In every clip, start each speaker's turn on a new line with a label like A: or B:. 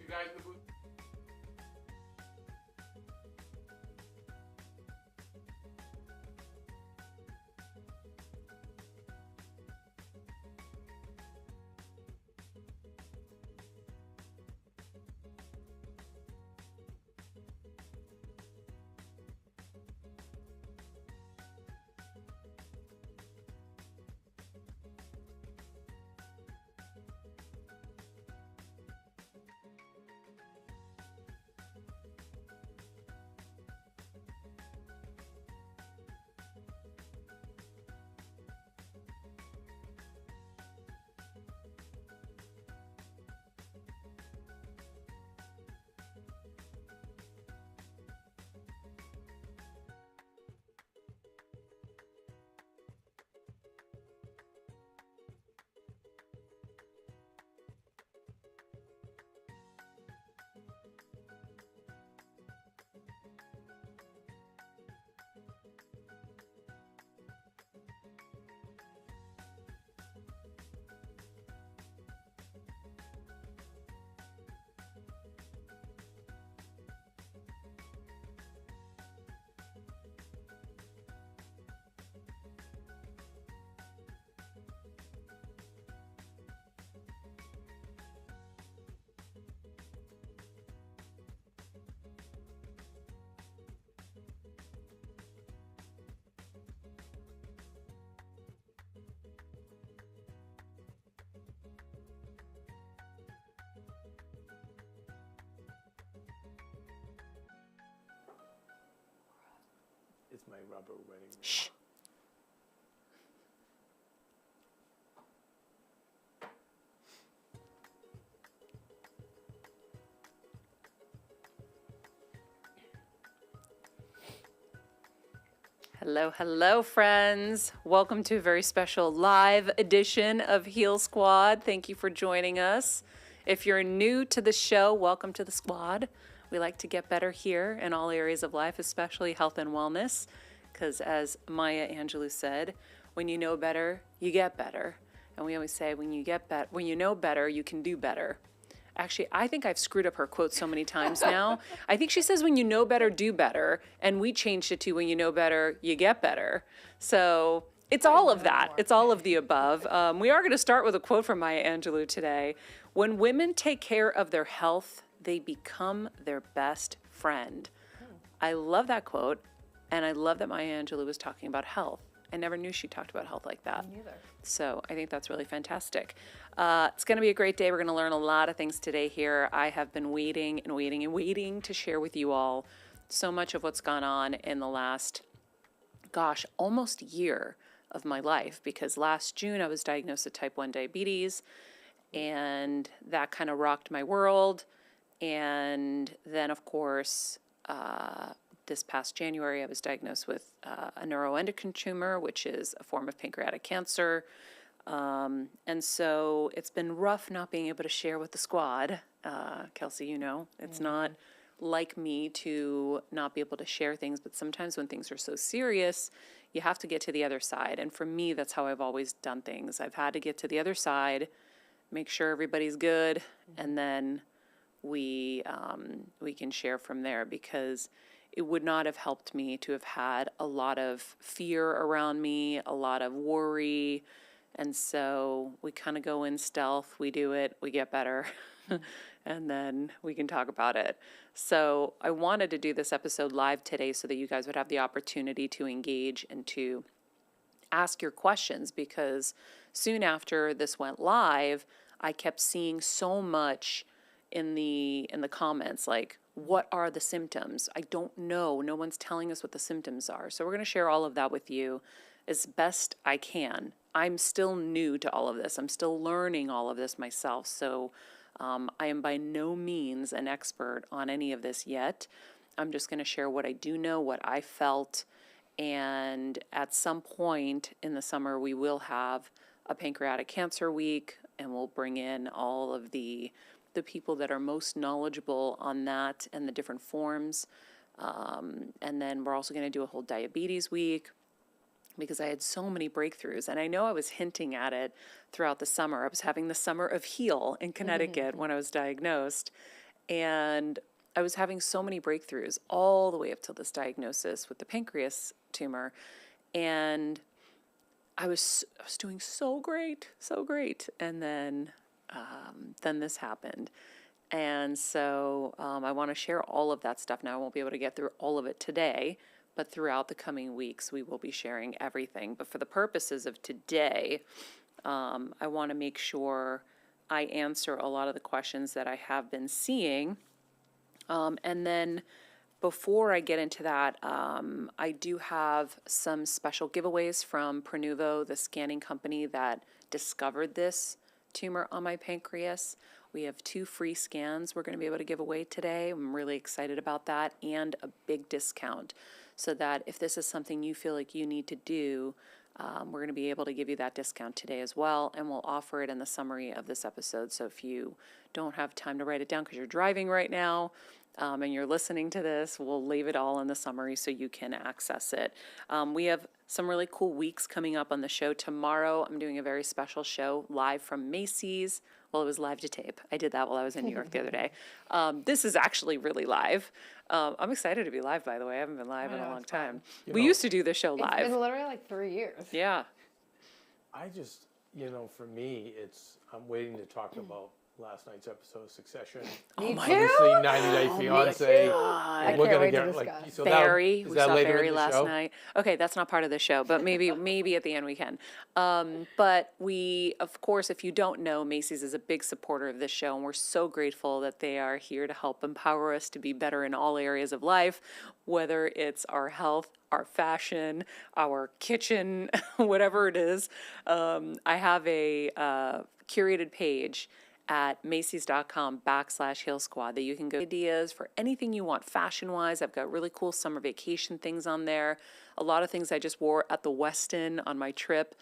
A: you guys in the booth. It's my rubber wedding ring.
B: Shh. Hello, hello, friends. Welcome to a very special live edition of Heal Squad. Thank you for joining us. If you're new to the show, welcome to the squad. We like to get better here in all areas of life, especially health and wellness, because as Maya Angelou said, when you know better, you get better. And we always say, when you know better, you can do better. Actually, I think I've screwed up her quote so many times now. I think she says, when you know better, do better. And we changed it to, when you know better, you get better. So it's all of that. It's all of the above. We are going to start with a quote from Maya Angelou today. When women take care of their health, they become their best friend. I love that quote. And I love that Maya Angelou was talking about health. I never knew she talked about health like that.
C: Me neither.
B: So I think that's really fantastic. It's going to be a great day. We're going to learn a lot of things today here. I have been waiting to share with you all so much of what's gone on in the last, almost year of my life. Because last June I was diagnosed with type 1 diabetes, and that kind of rocked my world. And then, of course, this past January, I was diagnosed with a neuroendocrine tumor, which is a form of pancreatic cancer. And so it's been rough not being able to share with the squad. Kelsey, you know, it's not like me to not be able to share things, but sometimes when things are so serious, you have to get to the other side. And for me, that's how I've always done things. I've had to get to the other side, make sure everybody's good, and then we can share from there, because it would not have helped me to have had a lot of fear around me, a lot of worry. And so we kind of go in stealth, we do it, we get better, and then we can talk about it. So I wanted to do this episode live today so that you guys would have the opportunity to engage and to ask your questions, because soon after this went live, I kept seeing so much in the comments, like, what are the symptoms? I don't know. No one's telling us what the symptoms are. So we're going to share all of that with you as best I can. I'm still new to all of this. I'm still learning all of this myself. So I am by no means an expert on any of this yet. I'm just going to share what I do know, what I felt. And at some point in the summer, we will have a pancreatic cancer week, and we'll bring in all of the people that are most knowledgeable on that and the different forms. And then we're also going to do a whole diabetes week, because I had so many breakthroughs. And I know I was hinting at it throughout the summer. I was having the summer of Heal in Connecticut when I was diagnosed. And I was having so many breakthroughs all the way up till this diagnosis with the pancreas tumor. And I was doing so great, so great. And then this happened. And so I want to share all of that stuff now. I won't be able to get through all of it today, but throughout the coming weeks, we will be sharing everything. But for the purposes of today, I want to make sure I answer a lot of the questions that I have been seeing. And then before I get into that, I do have some special giveaways from Prenuvo, the scanning company that discovered this tumor on my pancreas. We have 2 free scans we're going to be able to give away today. I'm really excited about that, and a big discount, so that if this is something you feel like you need to do, we're going to be able to give you that discount today as well, and we'll offer it in the summary of this episode. So if you don't have time to write it down because you're driving right now, and you're listening to this, we'll leave it all in the summary so you can access it. We have some really cool weeks coming up on the show. Tomorrow, I'm doing a very special show live from Macy's. Well, it was live to tape. I did that while I was in New York the other day. This is actually really live. I'm excited to be live, by the way. I haven't been live in a long time. We used to do the show live.
C: It's been literally like 3 years.
B: Yeah.
A: I just, for me, I'm waiting to talk about last night's episode of Succession.
C: Me too.
A: Obviously, 90 Day Fiance.
C: I
A: We're
C: can't
A: gonna
C: wait
A: get
C: to
A: like
C: discuss.
A: so
B: Barry,
A: is
B: we
A: that
B: saw
A: later
B: Barry
A: in the
B: last
A: show?
B: night. Okay, that's not part of the show, but maybe at the end we can. But we, of course, if you don't know, Macy's is a big supporter of this show, and we're so grateful that they are here to help empower us to be better in all areas of life, whether it's our health, our fashion, our kitchen, whatever it is. I have a curated page at Macy's.com/Heal Squad that you can go ideas for anything you want fashion-wise. I've got really cool summer vacation things on there. A lot of things I just wore at the Westin on my trip.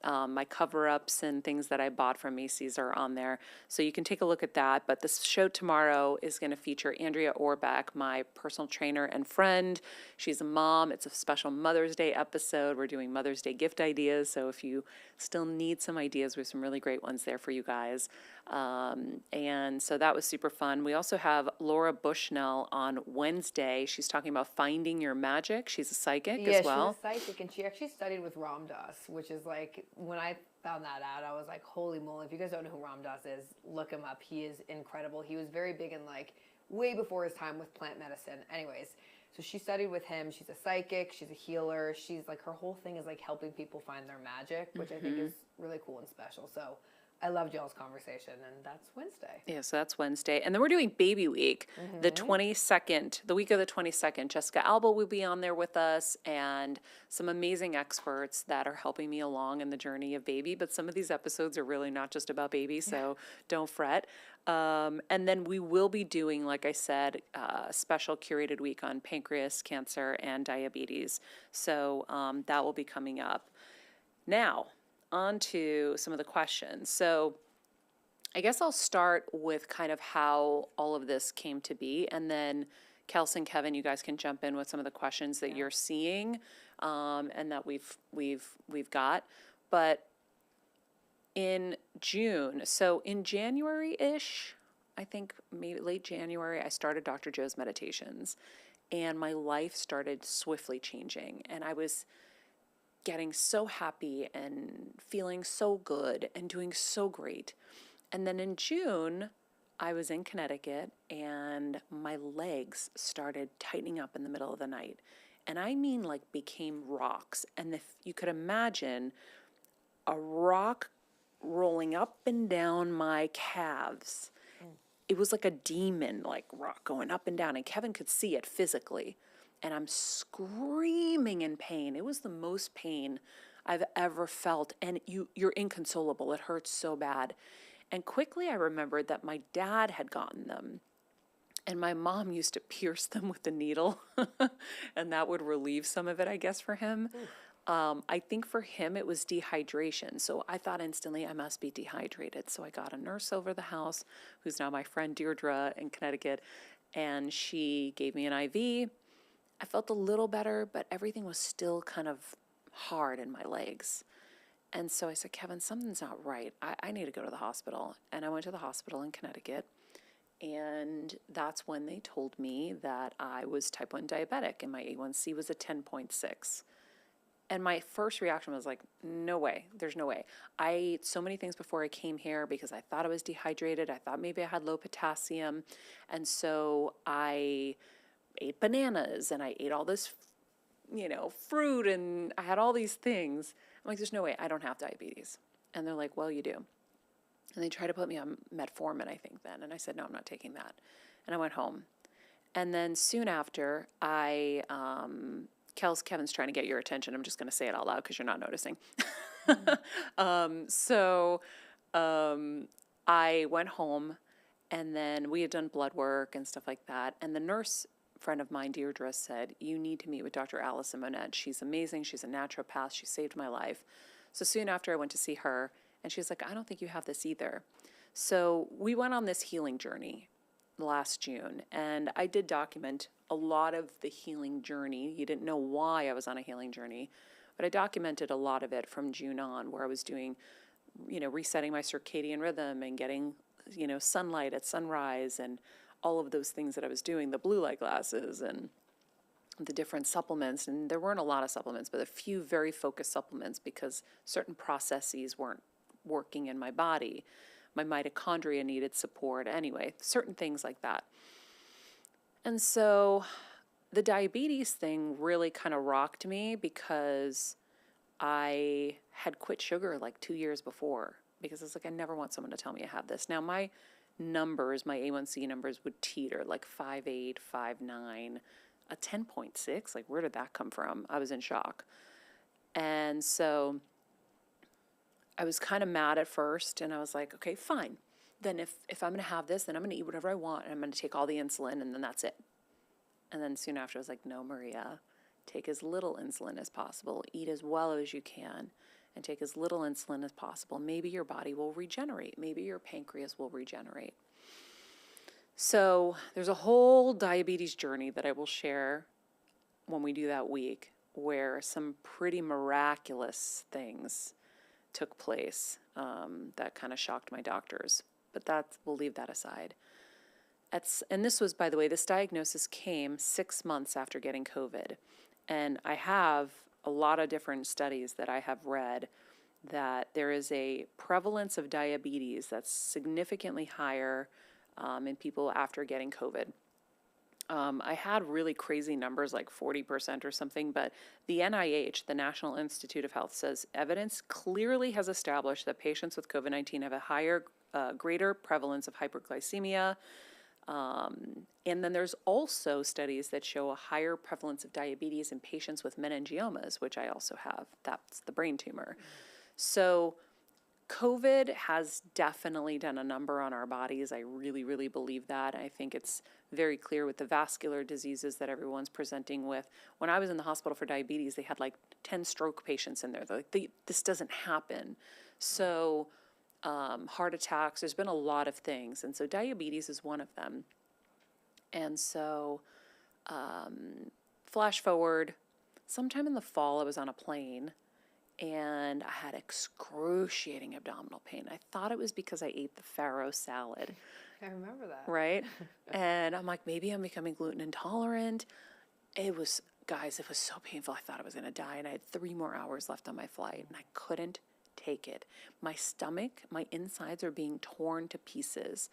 B: My cover-ups and things that I bought from Macy's are on there. So you can take a look at that. But this show tomorrow is going to feature Andrea Orbach, my personal trainer and friend. She's a mom. It's a special Mother's Day episode. We're doing Mother's Day gift ideas. So if you still need some ideas, we have some really great ones there for you guys. And so that was super fun. We also have Laura Bushnell on Wednesday. She's talking about finding your magic. She's a psychic as well.
C: She's a psychic, and she actually studied with Ram Dass, which is like, when I found that out, I was like, holy moly. If you guys don't know who Ram Dass is, look him up. He is incredible. He was very big in like way before his time with plant medicine. Anyways, so she studied with him. She's a psychic. She's a healer. She's like, her whole thing is like helping people find their magic, which I think is really cool and special. So I loved y'all's conversation, and that's Wednesday.
B: Yeah, so that's Wednesday. And then we're doing Baby Week, the 22nd, the week of the 22nd. Jessica Alba will be on there with us, and some amazing experts that are helping me along in the journey of baby. But some of these episodes are really not just about baby, so don't fret. And then we will be doing, like I said, a special curated week on pancreas cancer and diabetes. So that will be coming up. Now, on to some of the questions. So I guess I'll start with kind of how all of this came to be, and then Kelsey and Kevin, you guys can jump in with some of the questions that you're seeing, and that we've got. But in June, so in January-ish, I think maybe late January, I started Dr. Joe's meditations, and my life started swiftly changing, and I was getting so happy and feeling so good and doing so great. And then in June, I was in Connecticut, and my legs started tightening up in the middle of the night. And I mean, like, became rocks. And if you could imagine a rock rolling up and down my calves, it was like a demon, like rock going up and down. And Kevin could see it physically. And I'm screaming in pain. It was the most pain I've ever felt. And you're inconsolable. It hurts so bad. And quickly I remembered that my dad had gotten them. And my mom used to pierce them with the needle. And that would relieve some of it, I guess, for him. I think for him it was dehydration. So I thought instantly I must be dehydrated. So I got a nurse over the house, who's now my friend Deirdre in Connecticut. And she gave me an IV. I felt a little better, but everything was still kind of hard in my legs. And so I said, Kevin, something's not right. I need to go to the hospital. And I went to the hospital in Connecticut. And that's when they told me that I was type 1 diabetic and my A1C was a 10.6. And my first reaction was like, no way, there's no way. I ate so many things before I came here because I thought I was dehydrated. I thought maybe I had low potassium. And so I ate bananas and I ate all this, fruit, and I had all these things. I'm like, there's no way, I don't have diabetes. And they're like, well, you do. And they tried to put me on metformin, I think then. And I said, no, I'm not taking that. And I went home. And then soon after, Kevin's trying to get your attention. I'm just going to say it out loud because you're not noticing. I went home, and then we had done blood work and stuff like that. And the nurse friend of mine, Deirdre, said, you need to meet with Dr. Allison Monette. She's amazing. She's a naturopath. She saved my life. So soon after, I went to see her, and she's like, I don't think you have this either. So we went on this healing journey last June, and I did document a lot of the healing journey. You didn't know why I was on a healing journey, but I documented a lot of it from June on, where I was doing, resetting my circadian rhythm and getting, sunlight at sunrise and all of those things that I was doing, the blue light glasses and the different supplements. And there weren't a lot of supplements, but a few very focused supplements because certain processes weren't working in my body. My mitochondria needed support. Anyway, certain things like that. And so the diabetes thing really kind of rocked me because I had quit sugar like 2 years before because it's like, I never want someone to tell me I have this. Now my numbers, my A1C numbers would teeter like 5.8, 5.9, a 10.6. Like, where did that come from? I was in shock. And so I was kind of mad at first, and I was like, okay, fine. Then if I'm going to have this, then I'm going to eat whatever I want, and I'm going to take all the insulin, and then that's it. And then soon after, I was like, no, Maria, take as little insulin as possible, eat as well as you can, and take as little insulin as possible. Maybe your body will regenerate. Maybe your pancreas will regenerate. So there's a whole diabetes journey that I will share when we do that week, where some pretty miraculous things took place that kind of shocked my doctors. But we'll leave that aside. And this was, by the way, this diagnosis came 6 months after getting COVID. And I have a lot of different studies that I have read that there is a prevalence of diabetes that's significantly higher in people after getting COVID. I had really crazy numbers, like 40% or something, but the NIH, the National Institute of Health, says evidence clearly has established that patients with COVID-19 have a greater prevalence of hyperglycemia. And then there's also studies that show a higher prevalence of diabetes in patients with meningiomas, which I also have. That's the brain tumor. So COVID has definitely done a number on our bodies. I really, really believe that. I think it's very clear with the vascular diseases that everyone's presenting with. When I was in the hospital for diabetes, they had like 10 stroke patients in there. They're like, this doesn't happen. So heart attacks, there's been a lot of things. And so diabetes is one of them. And so flash forward, sometime in the fall, I was on a plane and I had excruciating abdominal pain. I thought it was because I ate the farro salad.
C: I remember that.
B: Right? And I'm like, maybe I'm becoming gluten intolerant. Guys, it was so painful. I thought I was going to die. And I had 3 more hours left on my flight. And I couldn't take it. My stomach, my insides are being torn to pieces.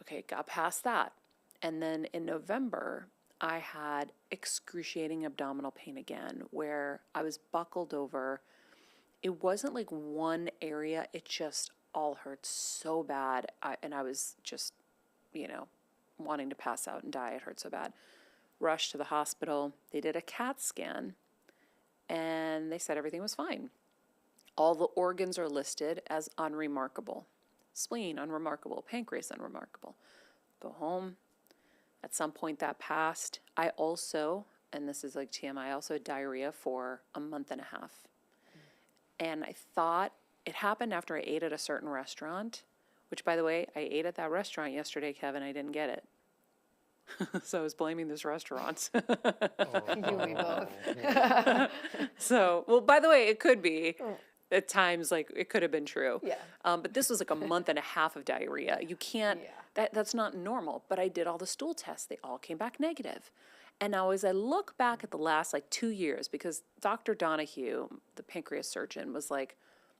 B: Okay, got past that. And then in November, I had excruciating abdominal pain again, where I was buckled over. It wasn't like one area, it just all hurt so bad. And I was just, wanting to pass out and die. It hurt so bad. Rushed to the hospital. They did a CAT scan, and they said everything was fine. All the organs are listed as unremarkable. Spleen, unremarkable. Pancreas, unremarkable. Go home. At some point that passed. I also, and this is like TMI, I also had diarrhea for a month and a half. And I thought it happened after I ate at a certain restaurant, which, by the way, I ate at that restaurant yesterday, Kevin. I didn't get it. So I was blaming this restaurant.
C: You and me both.
B: So, well, by the way, it could be. at times, like, it could have been true.
C: Yeah.
B: But this was like a month and a half of diarrhea. You can't,
C: Yeah.
B: that's not normal. But I did all the stool tests. They all came back negative. And now as I look back at the last like 2 years, because Dr. Donahue, the pancreas surgeon, was like,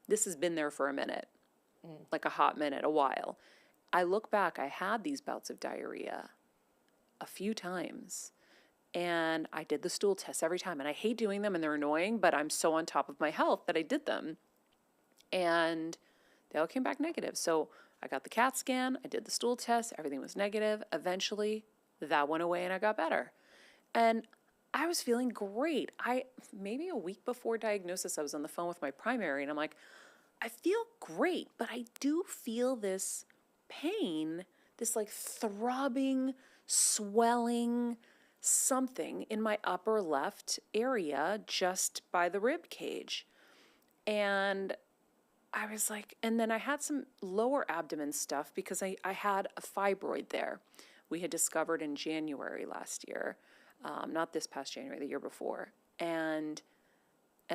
B: this has been there for a minute, like a hot minute, a while. I look back, I had these bouts of diarrhea a few times. And I did the stool tests every time. And I hate doing them and they're annoying, but I'm so on top of my health that I did them. And they all came back negative. So I got the CAT scan, I did the stool test, everything was negative. Eventually, that went away and I got better. And I was feeling great. Maybe a week before diagnosis, I was on the phone with my primary and I'm like, I feel great, but I do feel this pain, this like throbbing, swelling something in my upper left area just by the rib cage. And I was like, and then I had some lower abdomen stuff because I had a fibroid there. We had discovered in January last year, not this past January, the year before. And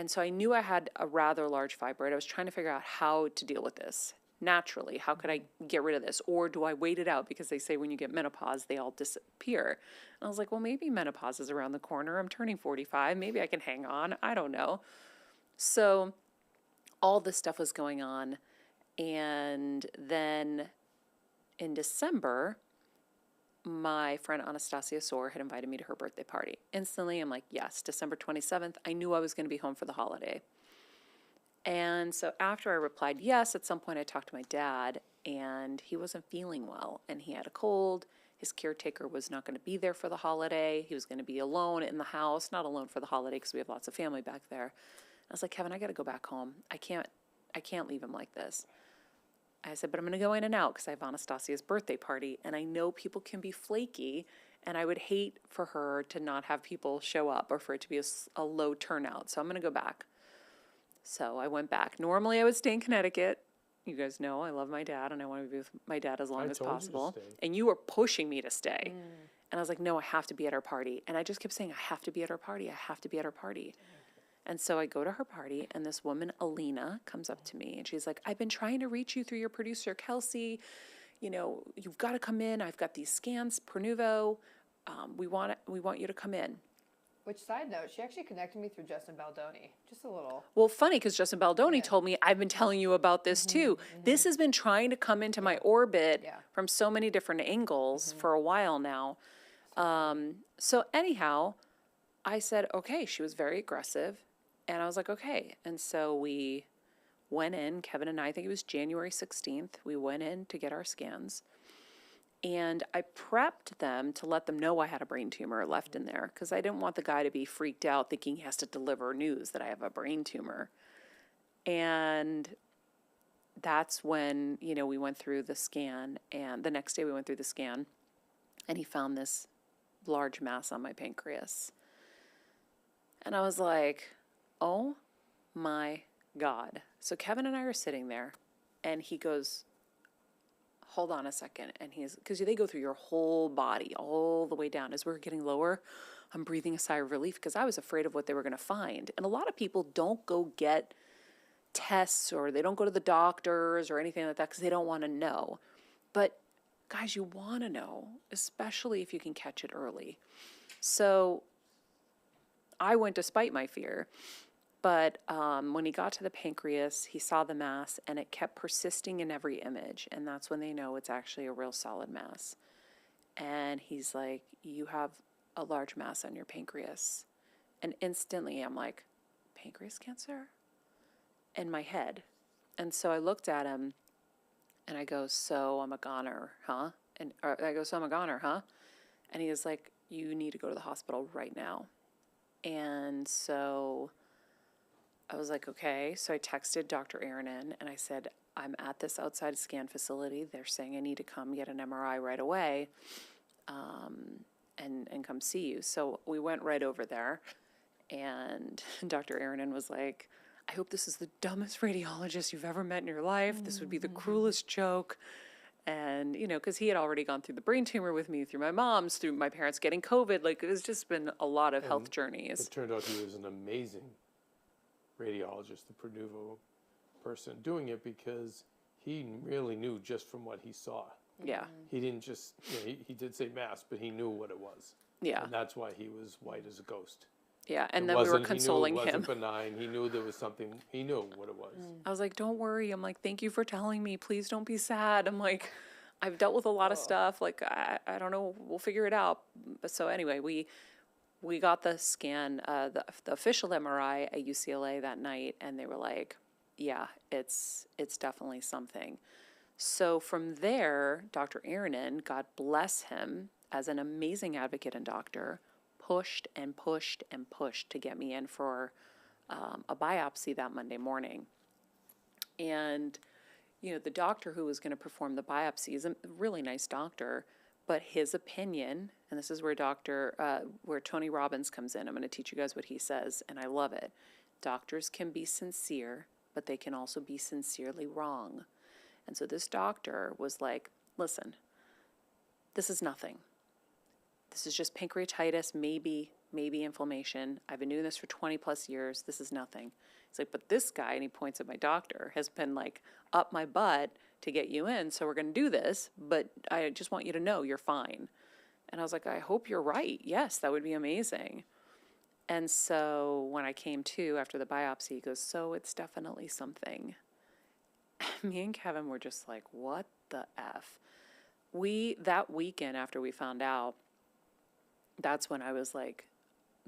B: so I knew I had a rather large fibroid. I was trying to figure out how to deal with this naturally. How could I get rid of this? Or do I wait it out? Because they say when you get menopause, they all disappear. And I was like, well, maybe menopause is around the corner. I'm turning 45. Maybe I can hang on. I don't know. So all this stuff was going on. And then in December, my friend Anastasia Soar had invited me to her birthday party. Instantly, I'm like, yes, December 27th. I knew I was going to be home for the holiday. And so after I replied yes, at some point I talked to my dad, and he wasn't feeling well, and he had a cold. His caretaker was not going to be there for the holiday. He was going to be alone in the house, not alone for the holiday because we have lots of family back there. I was like, Kevin, I got to go back home. I can't leave him like this. I said, but I'm going to go in and out because I have Anastasia's birthday party, and I know people can be flaky, and I would hate for her to not have people show up or for it to be a low turnout. So I'm going to go back. So I went back. Normally I would stay in Connecticut. You guys know I love my dad and I want to be with my dad as long as possible. And you were pushing me to stay. And I was like, no, I have to be at her party. And I just kept saying, I have to be at her party. I have to be at her party. And so I go to her party, and this woman, Alina, comes up to me, and she's like, I've been trying to reach you through your producer, Kelsey. You know, you've got to come in. I've got these scans, Prenuvo. We want you to come in.
C: Which, side note, she actually connected me through Justin Baldoni. Just a little.
B: Well, funny, because Justin Baldoni told me, I've been telling you about this too. This has been trying to come into my orbit from so many different angles for a while now. So anyhow, I said, okay, she was very aggressive. And I was like, okay. And so we went in, Kevin and I think it was January 16th, we went in to get our scans. And I prepped them to let them know I had a brain tumor left in there because I didn't want the guy to be freaked out thinking he has to deliver news that I have a brain tumor. And that's when, we went through the scan, and the next day we went through the scan, and he found this large mass on my pancreas. And I was like, oh my God. So Kevin and I are sitting there, and he goes, hold on a second. And because they go through your whole body all the way down. As we're getting lower, I'm breathing a sigh of relief because I was afraid of what they were going to find. And a lot of people don't go get tests, or they don't go to the doctors or anything like that because they don't want to know. But guys, you want to know, especially if you can catch it early. So I went despite my fear. But when he got to the pancreas, he saw the mass, and it kept persisting in every image. And that's when they know it's actually a real solid mass. And he's like, you have a large mass on your pancreas. And instantly I'm like, pancreas cancer? In my head. And so I looked at him, and I go, so I'm a goner, huh? And he was like, you need to go to the hospital right now. And so I was like, okay. So I texted Dr. Aaronin, and I said, I'm at this outside scan facility. They're saying I need to come get an MRI right away and come see you. So we went right over there, and Dr. Aaronin was like, I hope this is the dumbest radiologist you've ever met in your life. This would be the cruelest joke. And, because he had already gone through the brain tumor with me, through my mom's, through my parents getting COVID. Like, it's just been a lot of health journeys.
A: It turned out he was an amazing radiologist, the Prenuvo person doing it because he really knew just from what he saw.
B: Yeah.
A: He didn't just, he did say mass, but he knew what it was.
B: Yeah.
A: And that's why he was white as a ghost.
B: Yeah. And
A: It
B: then we were
A: wasn't-
B: consoling
A: he knew it
B: him.
A: wasn't benign. He knew there was something, he knew what it was.
B: I was like, don't worry. I'm like, thank you for telling me. Please don't be sad. I'm like, I've dealt with a lot of stuff. Like, I don't know. We'll figure it out. But so anyway, we got the scan, the official MRI at UCLA that night, and they were like, yeah, it's definitely something. So from there, Dr. Aaronin, God bless him, as an amazing advocate and doctor, pushed and pushed and pushed to get me in for a biopsy that Monday morning. And, the doctor who was going to perform the biopsy is a really nice doctor, but his opinion, and this is where where Tony Robbins comes in. I'm going to teach you guys what he says, and I love it. Doctors can be sincere, but they can also be sincerely wrong. And so this doctor was like, listen, this is nothing. This is just pancreatitis, maybe inflammation. I've been doing this for 20 plus years. This is nothing. He's like, but this guy, and he points at my doctor, has been like up my butt to get you in. So we're going to do this, but I just want you to know you're fine. And I was like, I hope you're right. Yes, that would be amazing. And so when I came to after the biopsy, he goes, so it's definitely something. Me and Kevin were just like, what the F? That weekend after we found out, that's when I was like,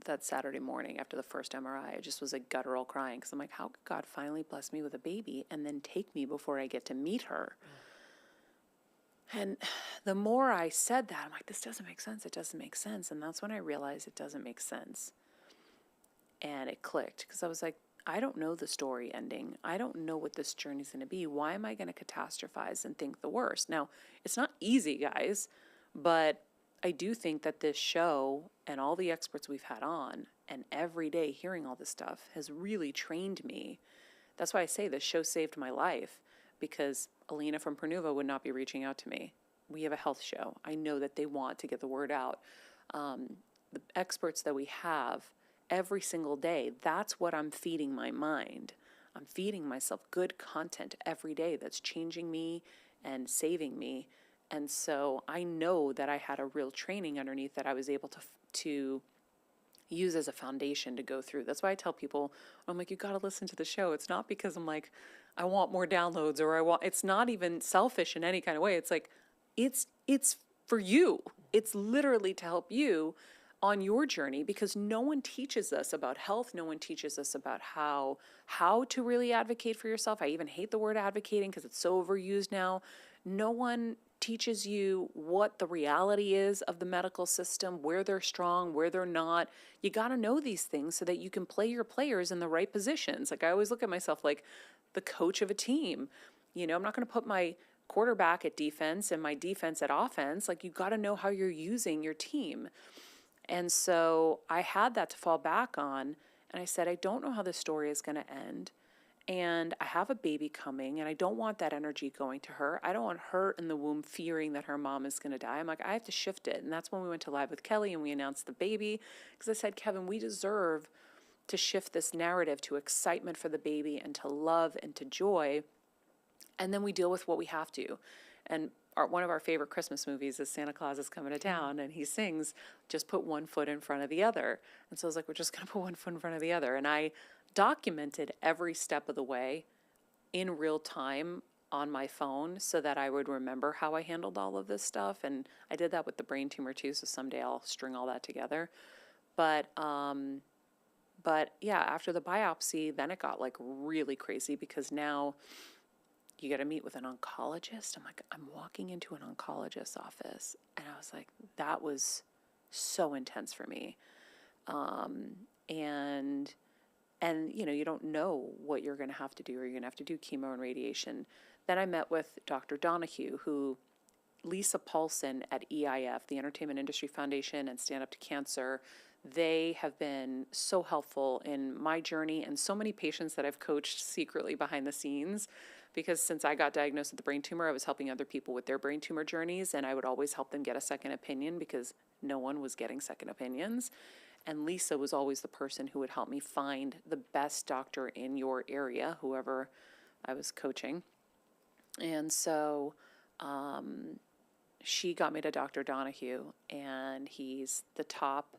B: that Saturday morning after the first MRI, I just was like guttural crying because I'm like, how could God finally bless me with a baby and then take me before I get to meet her? And the more I said that, I'm like, this doesn't make sense. It doesn't make sense. And that's when I realized it doesn't make sense. And it clicked because I was like, I don't know the story ending. I don't know what this journey is going to be. Why am I going to catastrophize and think the worst? Now, it's not easy, guys, but I do think that this show and all the experts we've had on and every day hearing all this stuff has really trained me. That's why I say this show saved my life, because Alina from Prenuvo would not be reaching out to me. We have a health show. I know that they want to get the word out. The experts that we have every single day, that's what I'm feeding my mind. I'm feeding myself good content every day that's changing me and saving me. And so I know that I had a real training underneath that I was able to use as a foundation to go through. That's why I tell people, I'm like, you got to listen to the show. It's not because I'm like, I want more downloads or it's not even selfish in any kind of way. It's like, it's for you. It's literally to help you on your journey, because no one teaches us about health. No one teaches us about how to really advocate for yourself. I even hate the word advocating because it's so overused now. No one teaches you what the reality is of the medical system, where they're strong, where they're not. You got to know these things so that you can play your players in the right positions. Like, I always look at myself like the coach of a team. I'm not going to put my quarterback at defense and my defense at offense. Like, you got to know how you're using your team. And so I had that to fall back on. And I said, I don't know how this story is going to end. And I have a baby coming, and I don't want that energy going to her. I don't want her in the womb fearing that her mom is going to die. I'm like, I have to shift it. And that's when we went to Live with Kelly and we announced the baby. Because I said, Kevin, we deserve to shift this narrative to excitement for the baby and to love and to joy. And then we deal with what we have to. And one of our favorite Christmas movies is Santa Claus is Coming to Town, and he sings, just put one foot in front of the other. And so I was like, we're just going to put one foot in front of the other. And I documented every step of the way in real time on my phone so that I would remember how I handled all of this stuff. And I did that with the brain tumor too, so someday I'll string all that together. But yeah, after the biopsy, then it got like really crazy because now you got to meet with an oncologist. I'm like, I'm walking into an oncologist's office. And I was like, that was so intense for me. And you don't know what you're going to have to do, or you're going to have to do chemo and radiation. Then I met with Dr. Donahue, Lisa Paulson at EIF, the Entertainment Industry Foundation, and Stand Up to Cancer. They have been so helpful in my journey and so many patients that I've coached secretly behind the scenes, because since I got diagnosed with the brain tumor, I was helping other people with their brain tumor journeys, and I would always help them get a second opinion because no one was getting second opinions. And Lisa was always the person who would help me find the best doctor in your area, whoever I was coaching. And so she got me to Dr. Donahue, and he's the top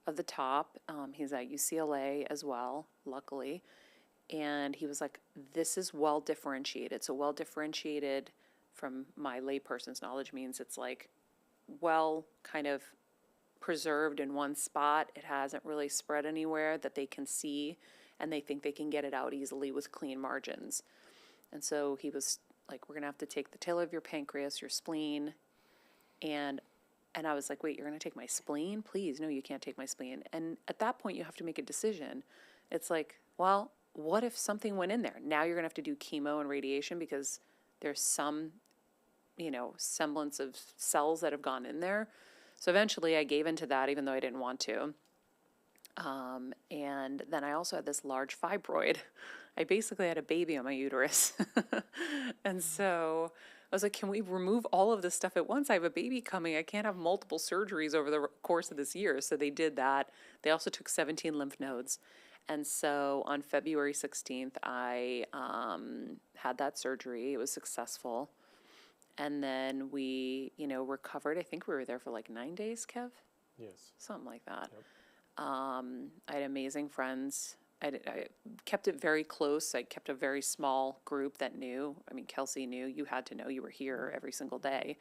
B: of the top. He's at UCLA as well, luckily. And he was like, this is well differentiated. So well differentiated from my layperson's knowledge means it's like well kind of preserved in one spot. It hasn't really spread anywhere that they can see, and they think they can get it out easily with clean margins. And so he was like, we're going to have to take the tail of your pancreas, your spleen. And I was like, wait, you're going to take my spleen? Please, no, you can't take my spleen. And at that point, you have to make a decision. It's like, well, what if something went in there? Now you're going to have to do chemo and radiation because there's some, semblance of cells that have gone in there. So eventually I gave into that, even though I didn't want to. And then I also had this large fibroid. I basically had a baby on my uterus. And so I was like, can we remove all of this stuff at once? I have a baby coming. I can't have multiple surgeries over the course of this year. So they did that. They also took 17 lymph nodes. And so on February 16th, I had that surgery. It was successful. And then we, recovered. I think we were there for like 9 days, Kev?
A: Yes.
B: Something like that.
A: Yep.
B: I had amazing friends. I kept it very close. I kept a very small group that knew. I mean, Kelsey knew. You had to know you were here every single day.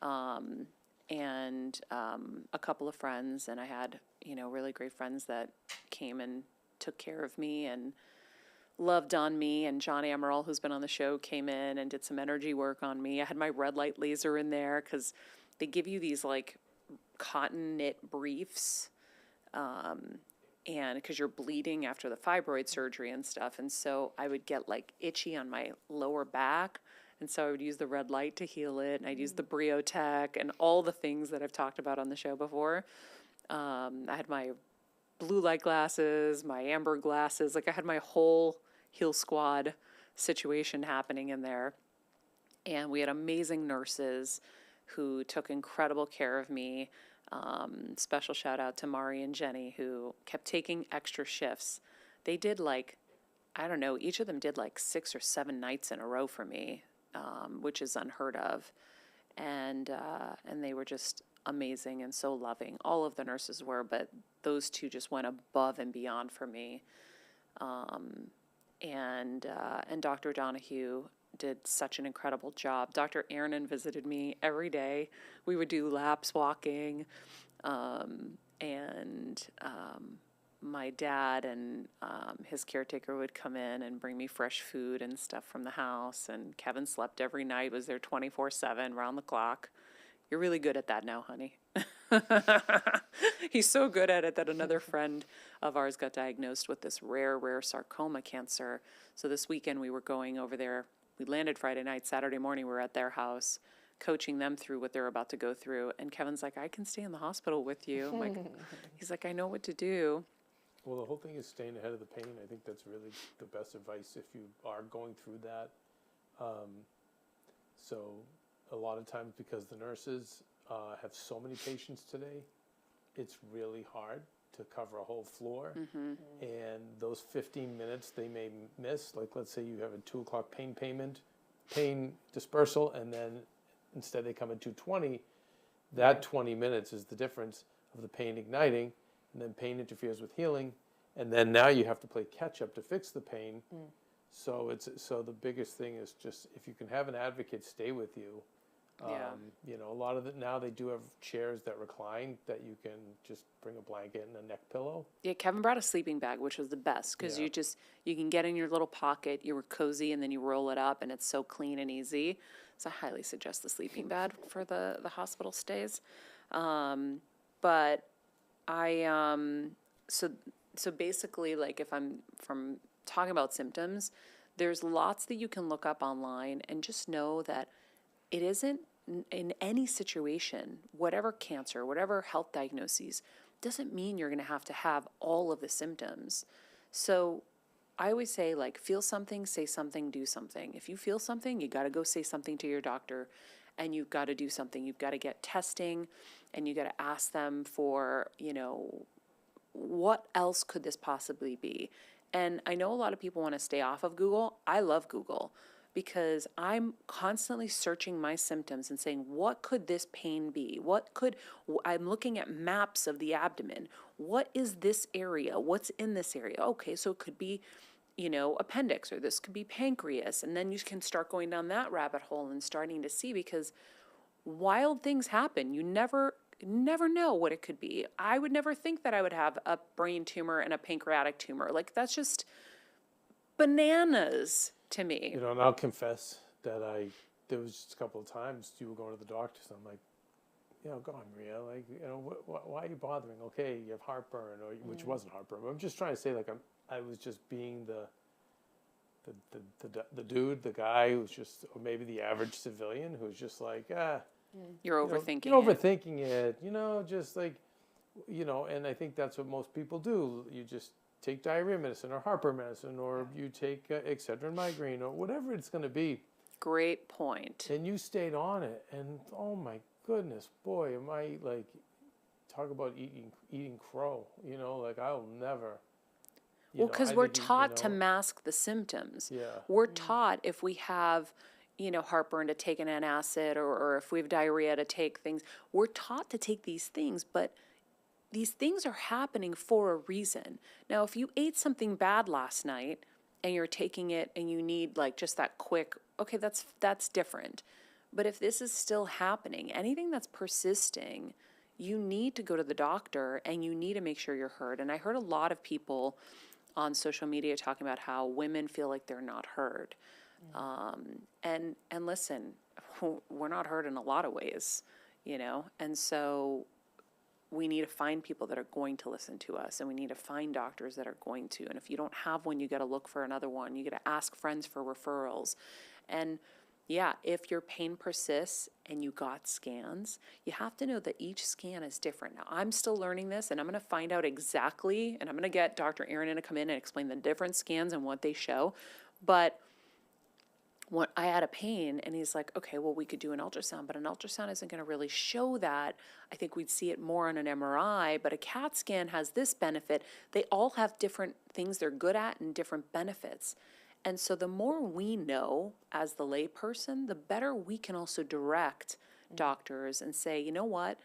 B: And a couple of friends. And I had, really great friends that came and took care of me and loved on me. And John Amaral, who's been on the show, came in and did some energy work on me. I had my red light laser in there because they give you these like cotton knit briefs. And because you're bleeding after the fibroid surgery and stuff. And so I would get like itchy on my lower back. And so I would use the red light to heal it. And I'd use the Briotech and all the things that I've talked about on the show before. I had my blue light glasses, my amber glasses. Like I had my whole Heal Squad situation happening in there. And we had amazing nurses who took incredible care of me. Special shout out to Mari and Jenny, who kept taking extra shifts. They did each of them did like 6 or 7 nights in a row for me, which is unheard of. And they were just amazing and so loving. All of the nurses were, but those two just went above and beyond for me. And Dr. Donahue did such an incredible job. Dr. Aaron visited me every day. We would do laps walking, and my dad and his caretaker would come in and bring me fresh food and stuff from the house, and Kevin slept every night, was there 24/7, round the clock. You're really good at that now, honey. He's so good at it that another friend of ours got diagnosed with this rare sarcoma cancer. So this weekend we were going over there. We landed Friday night. Saturday morning we were at their house coaching them through what they're about to go through. And Kevin's like, I can stay in the hospital with you. I'm like, he's like, I know what to do.
A: Well, the whole thing is staying ahead of the pain. I think that's really the best advice if you are going through that. So a lot of times because the nurses have so many patients today, it's really hard to cover a whole floor. Mm-hmm. And those 15 minutes they may miss. Like let's say you have a 2 o'clock pain dispersal, and then instead they come at 2:20. That 20 minutes is the difference of the pain igniting, and then pain interferes with healing, and then now you have to play catch up to fix the pain. So the biggest thing is just if you can have an advocate stay with you. A lot of now they do have chairs that recline that you can just bring a blanket and a neck pillow.
B: Yeah, Kevin brought a sleeping bag, which was the best because you can get in your little pocket, you were cozy, and then you roll it up, and it's so clean and easy. So I highly suggest the sleeping bag for the hospital stays. But I so basically, like if I'm from talking about symptoms, there's lots that you can look up online, and just know that it isn't in any situation, whatever cancer, whatever health diagnoses, doesn't mean you're going to have all of the symptoms. So I always say, like, feel something, say something, do something. If you feel something, you got to go say something to your doctor, and you've got to do something. You've got to get testing, and you got to ask them for, what else could this possibly be? And I know a lot of people want to stay off of Google. I love Google because I'm constantly searching my symptoms and saying, what could this pain be? I'm looking at maps of the abdomen. What is this area? What's in this area? Okay, so it could be, appendix, or this could be pancreas. And then you can start going down that rabbit hole and starting to see, because wild things happen. You never know what it could be. I would never think that I would have a brain tumor and a pancreatic tumor. Like, that's just bananas to me.
A: And I'll confess that there was just a couple of times you were going to the doctor, so I'm like, go on, Maria, like, why are you bothering? Okay, you have heartburn, or which wasn't heartburn. But I'm just trying to say, like, I was just being the dude, the guy who's just, or maybe the average civilian who's just like,
B: You're overthinking
A: you're overthinking it, just like, and I think that's what most people do. You just take diarrhea medicine or heartburn medicine, or you take Excedrin migraine, or whatever it's going to be.
B: Great point.
A: And you stayed on it, and oh my goodness, boy, am I like, talk about eating crow, like I'll never.
B: Well, because we're taught to mask the symptoms.
A: Yeah.
B: We're taught if we have, heartburn, to take an antacid, or if we have diarrhea to take things. We're taught to take these things, but these things are happening for a reason. Now, if you ate something bad last night and you're taking it and you need like just that quick, okay, that's different. But if this is still happening, anything that's persisting, you need to go to the doctor and you need to make sure you're heard. And I heard a lot of people on social media talking about how women feel like they're not heard. And listen, we're not heard in a lot of ways, and so we need to find people that are going to listen to us, and we need to find doctors that are going to. And if you don't have one, you got to look for another one. You got to ask friends for referrals. And yeah, if your pain persists and you got scans, you have to know that each scan is different. Now, I'm still learning this, and I'm going to find out exactly, and I'm going to get Dr. Aaron in to come in and explain the different scans and what they show. But when I had a pain, and he's like, okay, well, we could do an ultrasound, but an ultrasound isn't going to really show that. I think we'd see it more on an MRI, but a CAT scan has this benefit. They all have different things they're good at and different benefits. And so the more we know as the layperson, the better we can also direct doctors and say, you know what,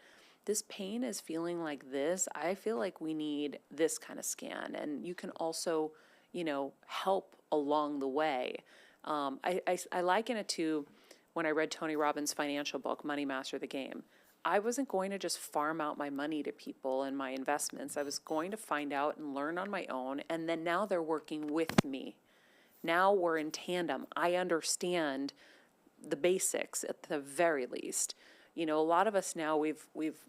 B: this pain is feeling like this. I feel like we need this kind of scan. And you can also, help along the way. I liken it to when I read Tony Robbins' financial book, Money Master the Game. I wasn't going to just farm out my money to people and my investments. I was going to find out and learn on my own, and then now they're working with me. Now we're in tandem. I understand the basics at the very least. A lot of us now, we've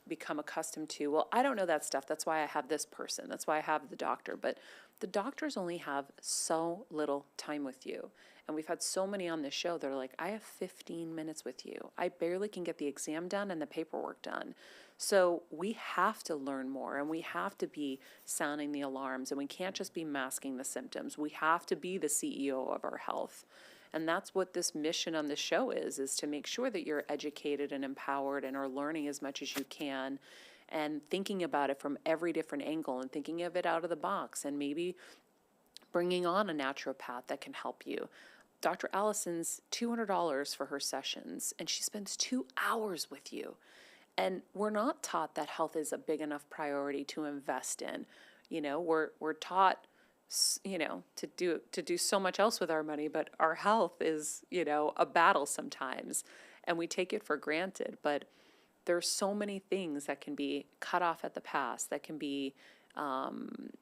B: become accustomed to, well, I don't know that stuff. That's why I have this person. That's why I have the doctor. But the doctors only have so little time with you. And we've had so many on this show that are like, I have 15 minutes with you. I barely can get the exam done and the paperwork done. So we have to learn more, and we have to be sounding the alarms, and we can't just be masking the symptoms. We have to be the CEO of our health. And that's what this mission on the show is to make sure that you're educated and empowered and are learning as much as you can, and thinking about it from every different angle and thinking of it out of the box, and maybe bringing on a naturopath that can help you. Dr. Allison's $200 for her sessions, and she spends 2 hours with you. And we're not taught that health is a big enough priority to invest in. We're taught, to do so much else with our money, but our health is, a battle sometimes, and we take it for granted. But there's so many things that can be cut off at the pass, that can be,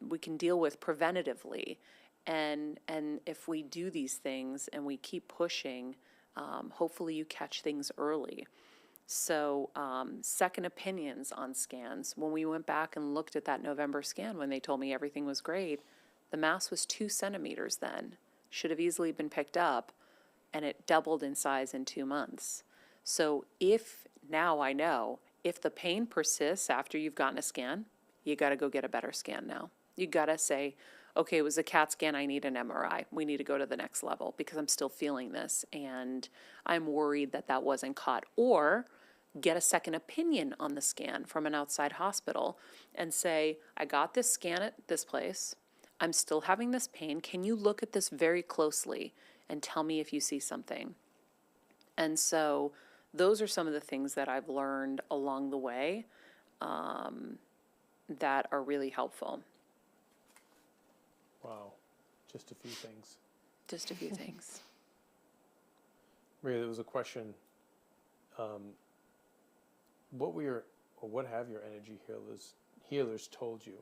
B: we can deal with preventatively. And if we do these things and we keep pushing, hopefully you catch things early. So second opinions on scans. When we went back and looked at that November scan, when they told me everything was great, the mass was 2 centimeters then. Should have easily been picked up, and it doubled in size in 2 months. So now I know, if the pain persists after you've gotten a scan, you got to go get a better scan now. You got to say, okay, it was a CAT scan, I need an MRI. We need to go to the next level because I'm still feeling this, and I'm worried that wasn't caught. Or get a second opinion on the scan from an outside hospital and say, I got this scan at this place. I'm still having this pain. Can you look at this very closely and tell me if you see something? And so those are some of the things that I've learned along the way that are really helpful.
A: Wow, just a few things.
B: Just a few things.
A: Maria, there was a question. What have your energy healers told you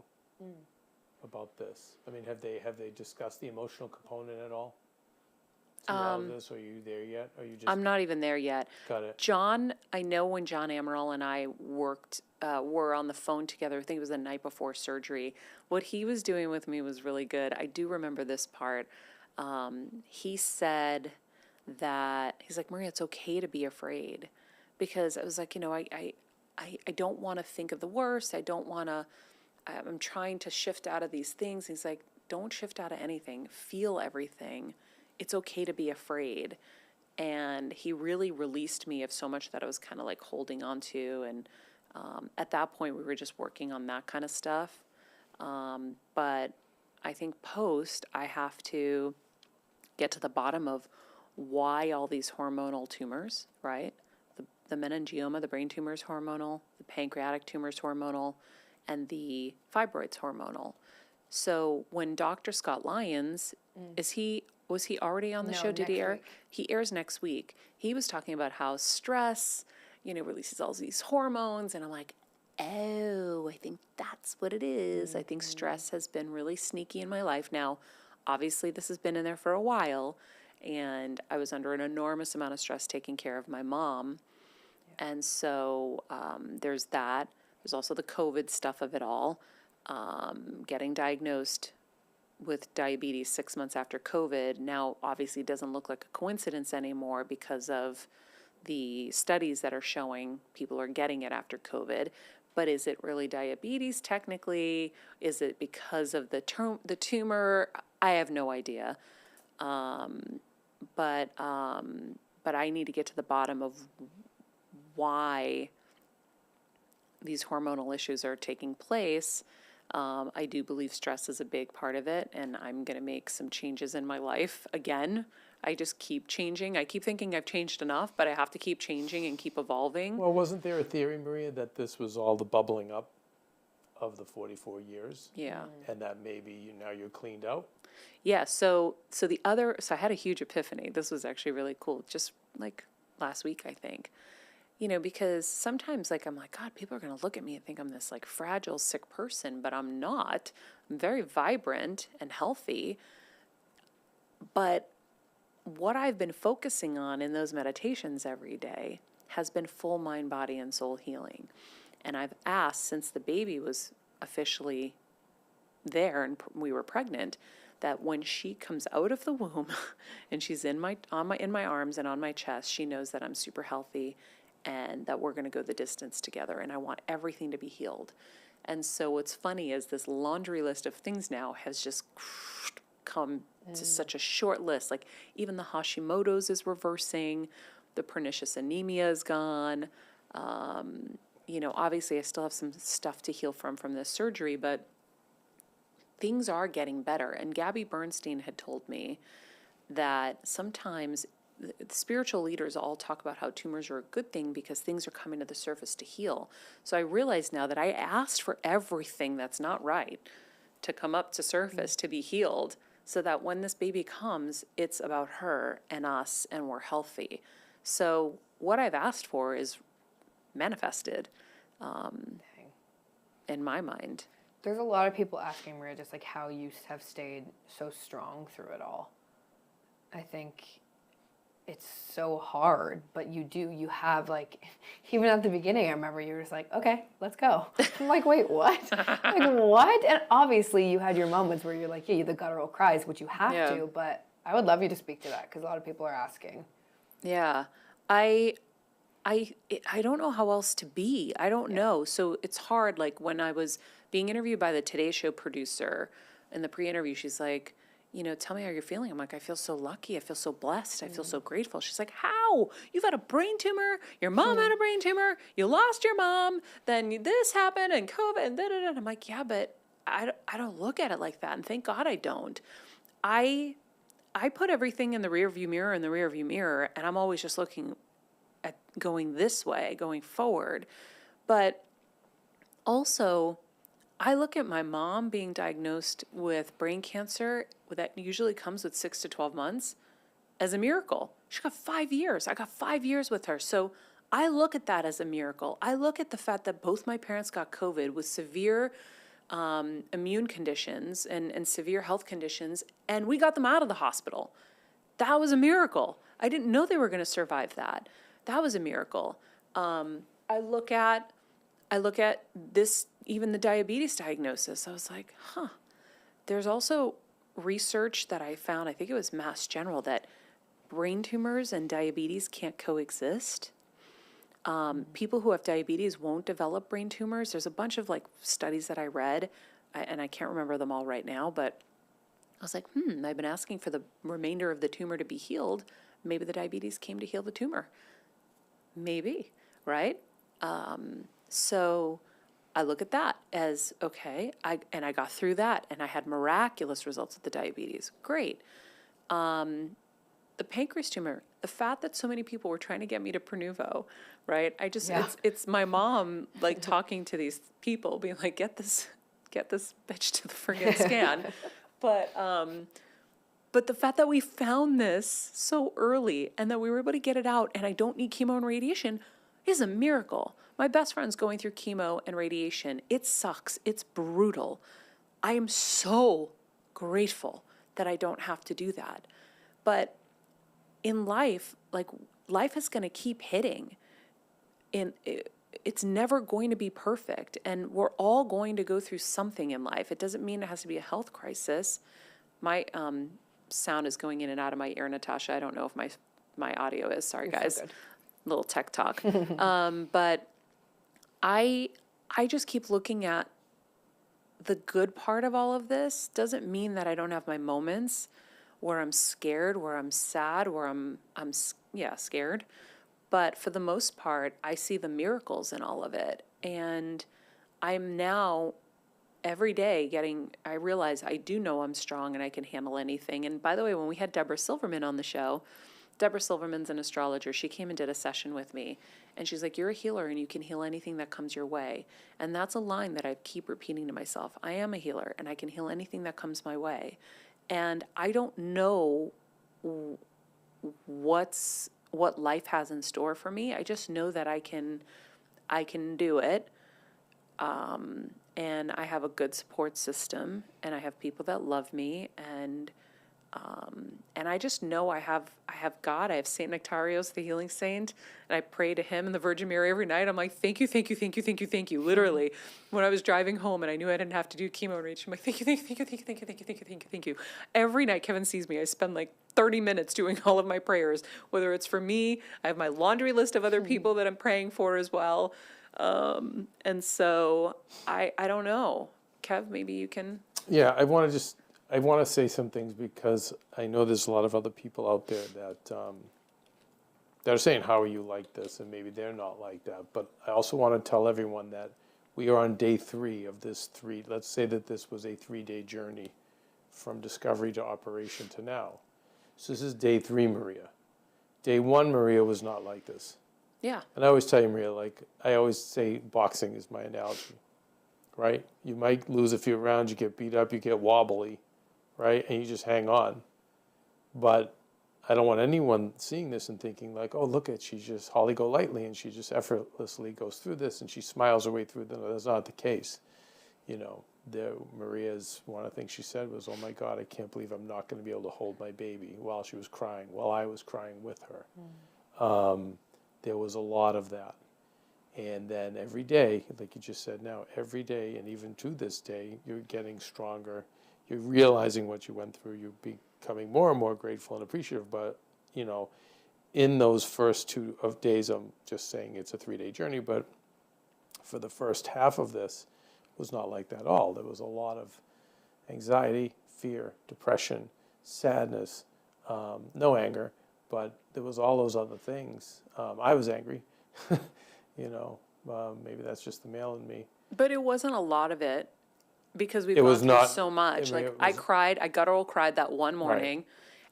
A: about this? I mean, have they discussed the emotional component at all throughout this? Are you there yet? Are you just?
B: I'm not even there yet.
A: Got it.
B: John, I know when John Amaral and I were on the phone together, I think it was the night before surgery, what he was doing with me was really good. I do remember this part. He said that, he's like, Maria, it's okay to be afraid. Because I was like, I don't want to think of the worst. I'm trying to shift out of these things. He's like, don't shift out of anything. Feel everything. It's okay to be afraid. And he really released me of so much that I was kind of like holding on to. And at that point, we were just working on that kind of stuff. But I think I have to get to the bottom of why all these hormonal tumors, right? The meningioma, the brain tumor is hormonal, the pancreatic tumor is hormonal, and the fibroid's hormonal. So when Dr. Scott Lyons, was he already on the show? Did he air?
C: Week.
B: He airs next week. He was talking about how stress, releases all these hormones, and I'm like, oh, I think that's what it is. I think stress has been really sneaky in my life now. Obviously, this has been in there for a while, and I was under an enormous amount of stress taking care of my mom. And so there's that. There's also the COVID stuff of it all. Getting diagnosed with diabetes 6 months after COVID now obviously doesn't look like a coincidence anymore because of the studies that are showing people are getting it after COVID. But is it really diabetes technically? Is it because of the tumor? I have no idea. But I need to get to the bottom of why these hormonal issues are taking place. I do believe stress is a big part of it, and I'm going to make some changes in my life again. I just keep changing. I keep thinking I've changed enough, but I have to keep changing and keep evolving.
A: Well, wasn't there a theory, Maria, that this was all the bubbling up of the 44 years?
B: Yeah.
A: And that maybe now you're cleaned out?
B: Yeah, so I had a huge epiphany. This was actually really cool, just like last week, I think. Because sometimes I'm like, God, people are going to look at me and think I'm this like fragile, sick person, but I'm not. I'm very vibrant and healthy. But what I've been focusing on in those meditations every day has been full mind, body, and soul healing. And I've asked, since the baby was officially there and we were pregnant, that when she comes out of the womb and she's in my arms and on my chest, she knows that I'm super healthy and that we're going to go the distance together, and I want everything to be healed. And so what's funny is this laundry list of things now has just come to such a short list. Like even the Hashimoto's is reversing, the pernicious anemia is gone. Obviously I still have some stuff to heal from this surgery, but things are getting better. And Gabby Bernstein had told me that sometimes the spiritual leaders all talk about how tumors are a good thing because things are coming to the surface to heal. So I realize now that I asked for everything that's not right to come up to surface to be healed, so that when this baby comes, it's about her and us and we're healthy. So what I've asked for is manifested in my mind.
C: There's a lot of people asking, Maria, just like how you have stayed so strong through it all. I think it's so hard, but you have like, even at the beginning, I remember you were just like, okay, let's go. I'm like, wait, what? Like, what? And obviously you had your moments where you're like, yeah, the guttural cries, which you have to, but I would love you to speak to that because a lot of people are asking.
B: Yeah. I don't know how else to be. I don't know. So it's hard. Like when I was being interviewed by the Today Show producer in the pre-interview, she's like, tell me how you're feeling. I'm like, I feel so lucky. I feel so blessed. I feel so grateful. She's like, how? You've had a brain tumor. Your mom had a brain tumor. You lost your mom. Then this happened and COVID and da-da-da. I'm like, yeah, but I don't look at it like that, and thank God I don't. I put everything in the rearview mirror, and I'm always just looking at going this way, going forward. But also, I look at my mom being diagnosed with brain cancer that usually comes with 6 to 12 months as a miracle. She got 5 years. I got 5 years with her. So I look at that as a miracle. I look at the fact that both my parents got COVID with severe immune conditions and severe health conditions, and we got them out of the hospital. That was a miracle. I didn't know they were going to survive that. That was a miracle. I look at this, even the diabetes diagnosis. I was like, There's also research that I found, I think it was Mass General, that brain tumors and diabetes can't coexist. People who have diabetes won't develop brain tumors. There's a bunch of studies that I read, and I can't remember them all right now, but I was like, I've been asking for the remainder of the tumor to be healed. Maybe the diabetes came to heal the tumor. Maybe, right? So I look at that as, okay, I got through that, and I had miraculous results with the diabetes. Great. The pancreas tumor, the fact that so many people were trying to get me to Prenuvo, right? It's my mom talking to these people, being like, get this bitch to the friggin' scan. But the fact that we found this so early and that we were able to get it out and I don't need chemo and radiation is a miracle. My best friend's going through chemo and radiation. It sucks. It's brutal. I am so grateful that I don't have to do that. But in life, life is going to keep hitting. It's never going to be perfect. And we're all going to go through something in life. It doesn't mean it has to be a health crisis. My sound is going in and out of my ear, Natasha. I don't know if my audio is. Sorry, guys. So little tech talk. But I just keep looking at the good part of all of this. Doesn't mean that I don't have my moments where I'm scared, where I'm sad, where I'm scared. But for the most part, I see the miracles in all of it. And I'm now every day I realize I do know I'm strong and I can handle anything. And by the way, when we had Deborah Silverman on the show, Deborah Silverman's an astrologer. She came and did a session with me. And she's like, you're a healer and you can heal anything that comes your way. And that's a line that I keep repeating to myself. I am a healer and I can heal anything that comes my way. And I don't know what life has in store for me. I just know that I can do it. And I have a good support system, and I have people that love me, and I just know I have God. I have Saint Nectarios, the healing saint, and I pray to him and the Virgin Mary every night. I'm like, thank you, thank you, thank you, thank you, thank you. Literally, when I was driving home and I knew I didn't have to do chemo and radiation, I'm like, thank you, thank you, thank you, thank you, thank you, thank you, thank you, thank you, thank you. Every night Kevin sees me, I spend 30 minutes doing all of my prayers, whether it's for me. I have my laundry list of other people that I'm praying for as well. And so I don't know. Kev, maybe you can.
A: Yeah, I want to say some things because I know there's a lot of other people out there that are saying, how are you like this? And maybe they're not like that. But I also want to tell everyone that we are on day 3 of this let's say that this was a 3-day journey from discovery to operation to now. So this is day 3, Maria. Day 1, Maria was not like this.
B: Yeah.
A: And I always tell you, Maria, I always say boxing is my analogy, right? You might lose a few rounds, you get beat up, you get wobbly, right? And you just hang on. But I don't want anyone seeing this and thinking oh, look at, she's just Holly Golightly and she just effortlessly goes through this and she smiles her way through it. No, that's not the case. Maria's, one of the things she said was, oh my God, I can't believe I'm not going to be able to hold my baby while she was crying, while I was crying with her. There was a lot of that. And then every day, like you just said now, every day, and even to this day, you're getting stronger. You're realizing what you went through. You're becoming more and more grateful and appreciative. But, in those first 2 days, I'm just saying it's a 3-day journey. But for the first half of this, it was not like that at all. There was a lot of anxiety, fear, depression, sadness, no anger. But there was all those other things. I was angry, maybe that's just the male in me.
B: But it wasn't a lot of it Because we've
A: It
B: gone
A: was
B: through
A: not-
B: so much.
A: I mean,
B: Like,
A: it
B: I
A: was-
B: cried, I guttural cried that one morning.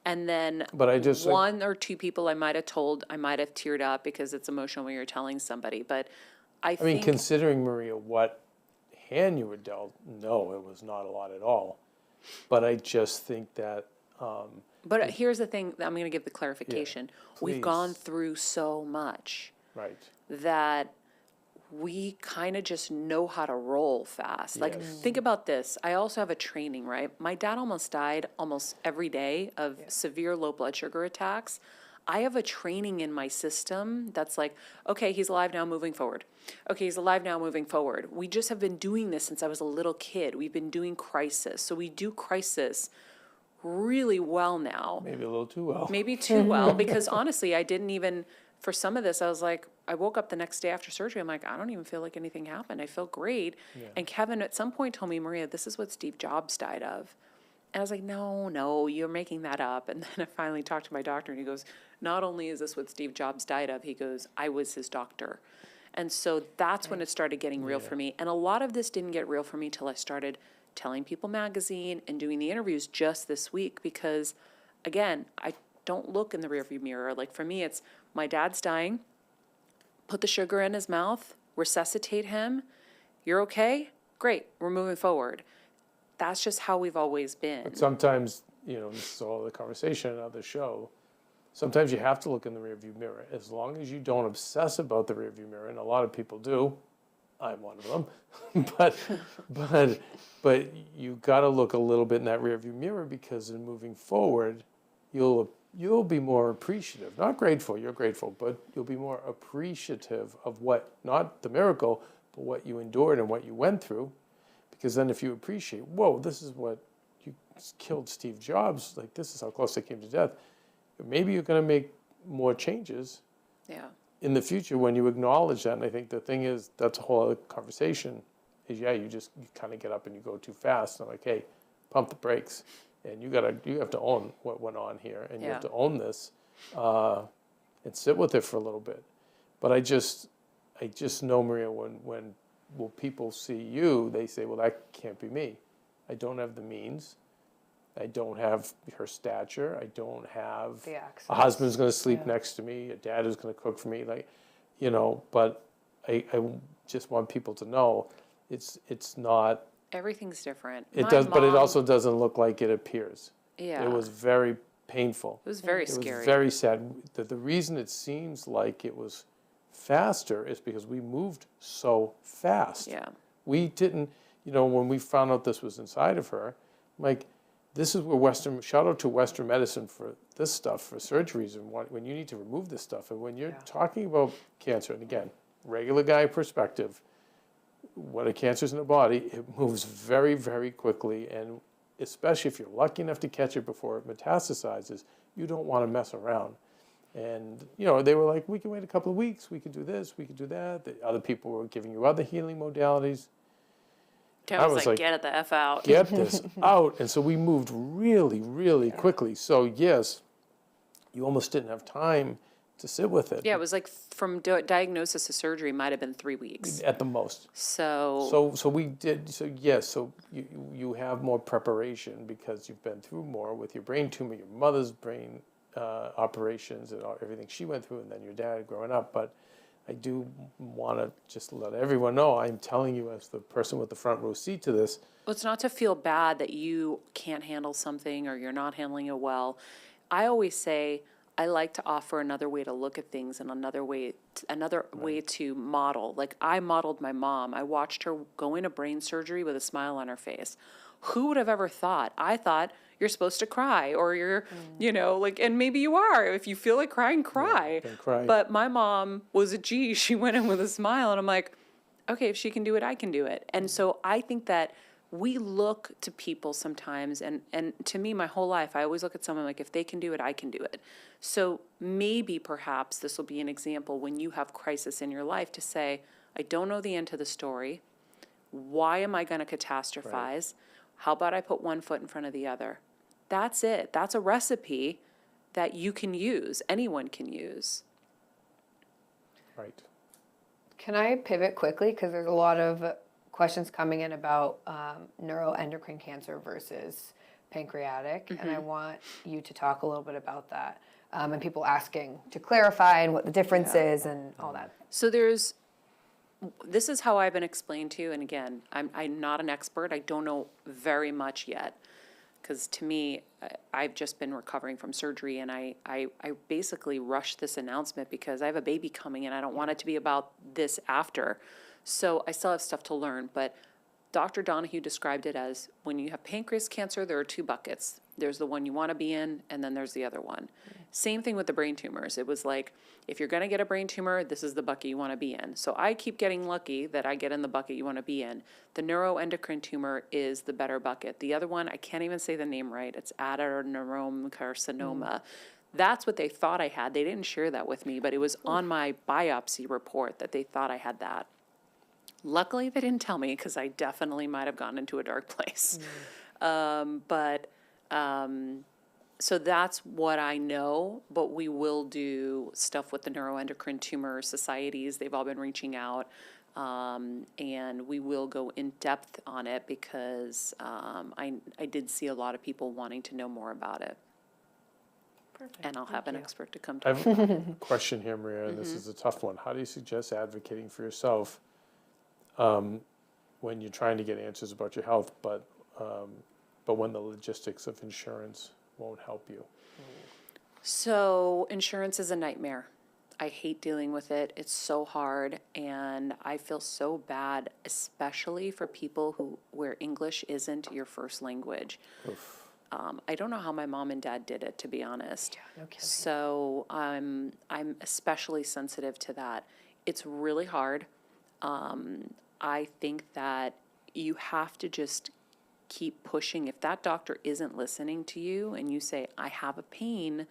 B: And then
A: But I just, like-
B: one or two people I might have teared up because it's emotional when you're telling somebody. But I
A: I mean,
B: think,
A: considering, Maria, what hand you were dealt, no, it was not a lot at all. But I just think that,
B: but here's the thing, I'm going to give the clarification. We've gone
A: please.
B: through so much
A: right,
B: that we kind of just know how to roll fast. Like,
A: Yes.
B: think about this. I also have a training, right? My dad almost died almost every day of severe low blood sugar attacks. I have a training in my system that's like, okay, he's alive now, moving forward. Okay, he's alive now, moving forward. We just have been doing this since I was a little kid. We've been doing crisis. So we do crisis really well now.
A: maybe a little too well.
B: Maybe too well, because honestly, I didn't even, for some of this, I was like, I woke up the next day after surgery, I'm like, I don't even feel like anything happened. I feel great. And Kevin at some point told me, Maria, this is what Steve Jobs died of. And I was like, no, you're making that up. And then I finally talked to my doctor and he goes, not only is this what Steve Jobs died of, he goes, I was his doctor. And so that's when it started getting real for me. And a lot of this didn't get real for me till I started telling People magazine and doing the interviews just this week, because again, I don't look in the rearview mirror. Like, for me, it's my dad's dying, put the sugar in his mouth, resuscitate him. You're okay? Great, we're moving forward. That's just how we've always been.
A: But sometimes, this is all the conversation on the show, sometimes you have to look in the rearview mirror. As long as you don't obsess about the rearview mirror, and a lot of people do, I'm one of them, but you got to look a little bit in that rearview mirror, because in moving forward, you'll be more appreciative. Not grateful, you're grateful, but you'll be more appreciative of what, not the miracle, but what you endured and what you went through. Because then if you appreciate, whoa, this is what you killed Steve Jobs, like this is how close they came to death. Maybe you're going to make more changes in the future when you acknowledge that. And I think the thing is, that's a whole other conversation, is you kind of get up and you go too fast. And I'm like, hey, pump the brakes. And you have to own what went on here, and you have to own this and sit with it for a little bit. But I just know, Maria, when people see you, they say, well, that can't be me. I don't have the means. I don't have her stature. I don't have
C: The access.
A: a husband's going to sleep next to me, a dad who's going to cook for me, but I just want people to know it's not.
B: Everything's different.
A: It does, but it also doesn't look like it appears.
B: Yeah.
A: It was very painful.
B: It was very
A: It
B: scary.
A: was very sad. The reason it seems like it was faster is because we moved so fast.
B: Yeah.
A: We didn't, when we found out this was inside of her, like, this is where shout out to Western medicine for this stuff, for surgeries, and when you need to remove this stuff. And when you're talking about cancer, and again, regular guy perspective, when a cancer's in the body, it moves very, very quickly. And especially if you're lucky enough to catch it before it metastasizes, you don't want to mess around. And, they were like, we can wait a couple of weeks. We could do this. We could do that. The other people were giving you other healing modalities.
B: Kevin was like, get it the F out.
A: Get this out. And so we moved really, really quickly. So, yes, you almost didn't have time to sit with it.
B: Yeah, it was like from diagnosis to surgery might have been 3 weeks.
A: At the most.
B: So
A: we did. So yes. So you have more preparation because you've been through more with your brain tumor, your mother's brain operations, and everything she went through, and then your dad growing up. But I do want to just let everyone know, I'm telling you as the person with the front row seat to this.
B: Well, it's not to feel bad that you can't handle something or you're not handling it well. I always say, I like to offer another way to look at things and another way to model. Like, I modeled my mom. I watched her go into brain surgery with a smile on her face. Who would have ever thought? I thought you're supposed to cry, or you're, and maybe you are. If you feel like crying, cry.
A: Yeah, then cry.
B: But my mom was a G. She went in with a smile, and I'm like, okay, if she can do it, I can do it. And so I think that we look to people sometimes, and to me, my whole life, I always look at someone like, if they can do it, I can do it. So maybe, perhaps, this will be an example when you have crisis in your life to say, I don't know the end to the story. Why am I going to catastrophize? Right. How about I put one foot in front of the other? That's it. That's a recipe that you can use. Anyone can use.
A: Right.
C: Can I pivot quickly? Because there's a lot of questions coming in about neuroendocrine cancer versus pancreatic, and I want you to talk a little bit about that. And people asking to clarify and what the difference is and all that.
B: So this is how I've been explained to, and again, I'm not an expert. I don't know very much yet, because to me, I've just been recovering from surgery, and I basically rushed this announcement because I have a baby coming, and I don't want it to be about this after. So I still have stuff to learn, but Dr. Donahue described it as when you have pancreas cancer, there are two buckets. There's the one you want to be in, and then there's the other one. Same thing with the brain tumors. It was like, if you're going to get a brain tumor, this is the bucket you want to be in. So I keep getting lucky that I get in the bucket you want to be in. The neuroendocrine tumor is the better bucket. The other one, I can't even say the name right. It's adenocarcinoma. That's what they thought I had. They didn't share that with me, but it was on my biopsy report that they thought I had that. Luckily, they didn't tell me because I definitely might have gone into a dark place. So that's what I know, but we will do stuff with the neuroendocrine tumor societies. They've all been reaching out, and we will go in depth on it because I did see a lot of people wanting to know more about it.
C: Perfect.
B: And I'll have an expert to come
A: I
B: to.
A: have a question here, Maria, and this is a tough one. How do you suggest advocating for yourself when you're trying to get answers about your health, but when the logistics of insurance won't help you?
B: So insurance is a nightmare. I hate dealing with it. It's so hard, and I feel so bad, especially for people where English isn't your first language. I don't know how my mom and dad did it, to be honest.
C: Yeah, no kidding.
B: So I'm especially sensitive to that. It's really hard. I think that you have to just keep pushing. If that doctor isn't listening to you and you say, I have a pain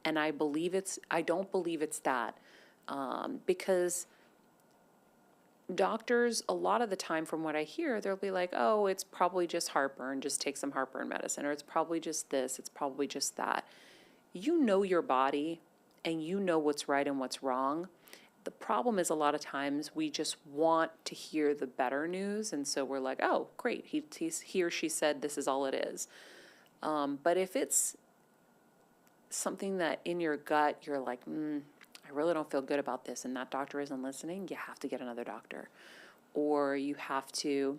B: and I don't believe it's that. Because doctors, a lot of the time from what I hear, they'll be like, oh, it's probably just heartburn, just take some heartburn medicine, or it's probably just this, it's probably just that. You know your body and you know what's right and what's wrong. The problem is a lot of times we just want to hear the better news, and so we're like, oh, great, he or she said this is all it is. But if it's something that in your gut you're like, I really don't feel good about this, and that doctor isn't listening, you have to get another doctor. Or you have to,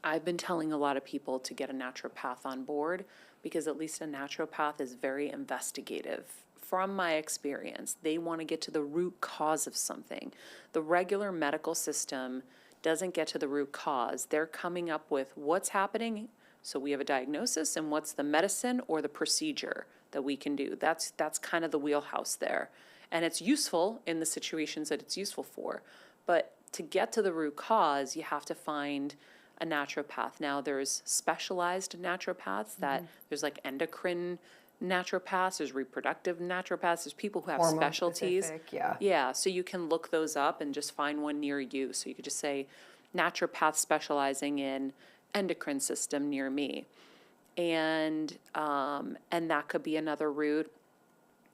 B: I've been telling a lot of people to get a naturopath on board, because at least a naturopath is very investigative. From my experience, they want to get to the root cause of something. The regular medical system doesn't get to the root cause. They're coming up with what's happening, so we have a diagnosis, and what's the medicine or the procedure that we can do. That's kind of the wheelhouse there. And it's useful in the situations that it's useful for. But to get to the root cause, you have to find a naturopath. Now, there's specialized naturopaths that there's like endocrine naturopaths, there's reproductive naturopaths, there's people who have
C: Hormone
B: specialties.
C: specific, yeah.
B: Yeah, so you can look those up and just find one near you. So you could just say naturopath specializing in endocrine system near me. And that could be another route.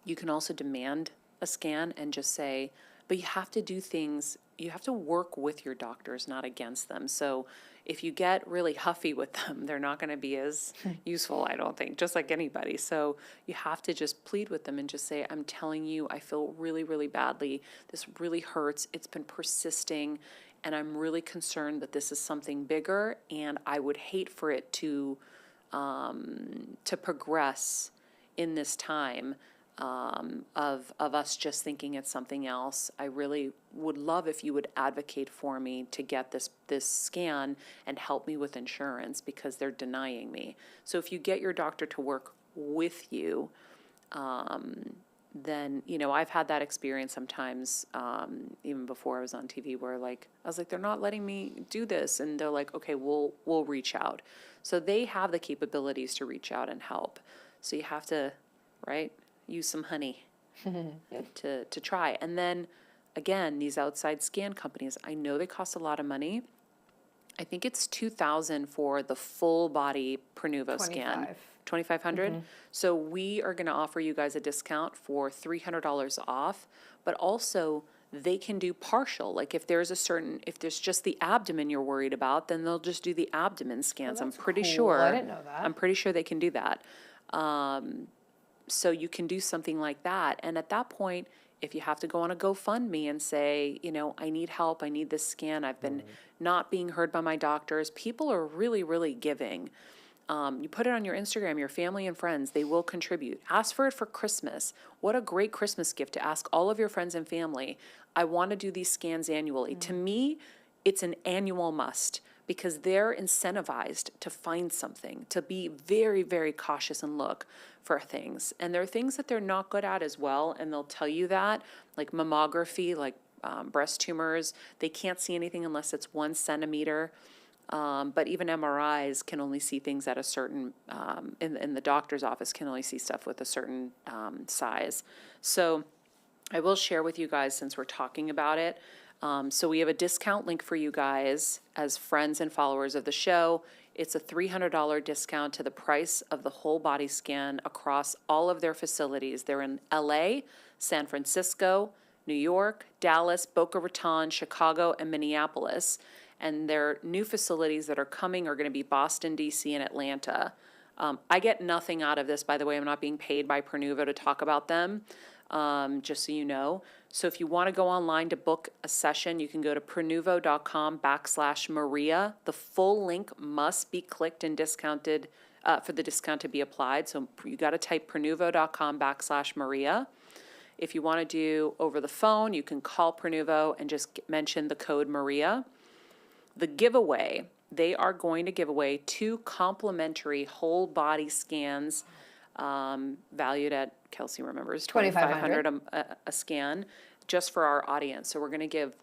B: You can also demand a scan and just say, but you have to do things, you have to work with your doctors, not against them. So if you get really huffy with them, they're not going to be as useful, I don't think, just like anybody. So you have to just plead with them and just say, I'm telling you, I feel really, really badly. This really hurts. It's been persisting, and I'm really concerned that this is something bigger, and I would hate for it to progress in this time. Of us just thinking it's something else. I really would love if you would advocate for me to get this scan and help me with insurance, because they're denying me. So if you get your doctor to work with you, then, I've had that experience sometimes, even before I was on TV, where I was like, they're not letting me do this. And they're like, okay, we'll reach out. So they have the capabilities to reach out and help. So you have to, right? Use some honey to try. And then, again, these outside scan companies, I know they cost a lot of money. I think it's $2,000 for the full body Prenuvo scan. $2,500. So we are going to offer you guys a discount for $300 off, but also they can do partial. Like if there's just the abdomen you're worried about, then they'll just do the abdomen scans. I'm pretty sure.
C: I didn't know that.
B: I'm pretty sure they can do that. So you can do something like that. And at that point, if you have to go on a GoFundMe and say, I need help, I need this scan, I've been not being heard by my doctors, people are really, really giving. You put it on your Instagram, your family and friends, they will contribute. Ask for it for Christmas. What a great Christmas gift to ask all of your friends and family, I want to do these scans annually. To me, it's an annual must because they're incentivized to find something, to be very, very cautious and look for things. And there are things that they're not good at as well, and they'll tell you that, like mammography, like breast tumors, they can't see anything unless it's 1 centimeter. But even MRIs can only see things at a certain, in the doctor's office can only see stuff with a certain size. So I will share with you guys since we're talking about it. So we have a discount link for you guys as friends and followers of the show. It's a $300 discount to the price of the whole body scan across all of their facilities. They're in LA, San Francisco, New York, Dallas, Boca Raton, Chicago, and Minneapolis. And their new facilities that are coming are going to be Boston, D.C., and Atlanta. I get nothing out of this, by the way. I'm not being paid by Prenuvo to talk about them, just so you know. So if you want to go online to book a session, you can go to prenuvo.com/Maria. The full link must be clicked and discounted for the discount to be applied. So you got to type prenuvo.com/Maria. If you want to do over the phone, you can call Prenuvo and just mention the code Maria. The giveaway, they are going to give away 2 complimentary whole body scans valued at, Kelsey remembers, $2,500 a scan just for our audience. So we're going to give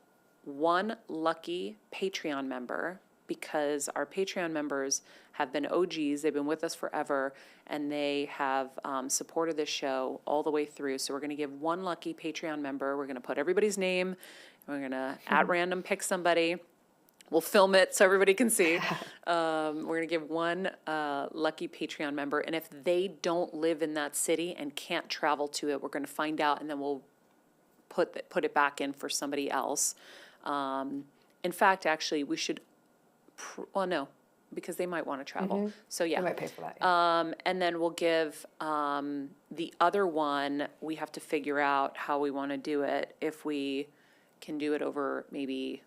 B: 1 lucky Patreon member because our Patreon members have been OGs. They've been with us forever, and they have supported this show all the way through. So we're going to give 1 lucky Patreon member. We're going to put everybody's name. We're going to, at random, pick somebody. We'll film it so everybody can see. We're going to give 1 lucky Patreon member. And if they don't live in that city and can't travel to it, we're going to find out, and then we'll put it back in for somebody else. In fact, actually, we should, no, because they might want to travel. So, yeah.
C: They might pay for that. Yeah.
B: And then we'll give the other one, we have to figure out how we want to do it. If we can do it over maybe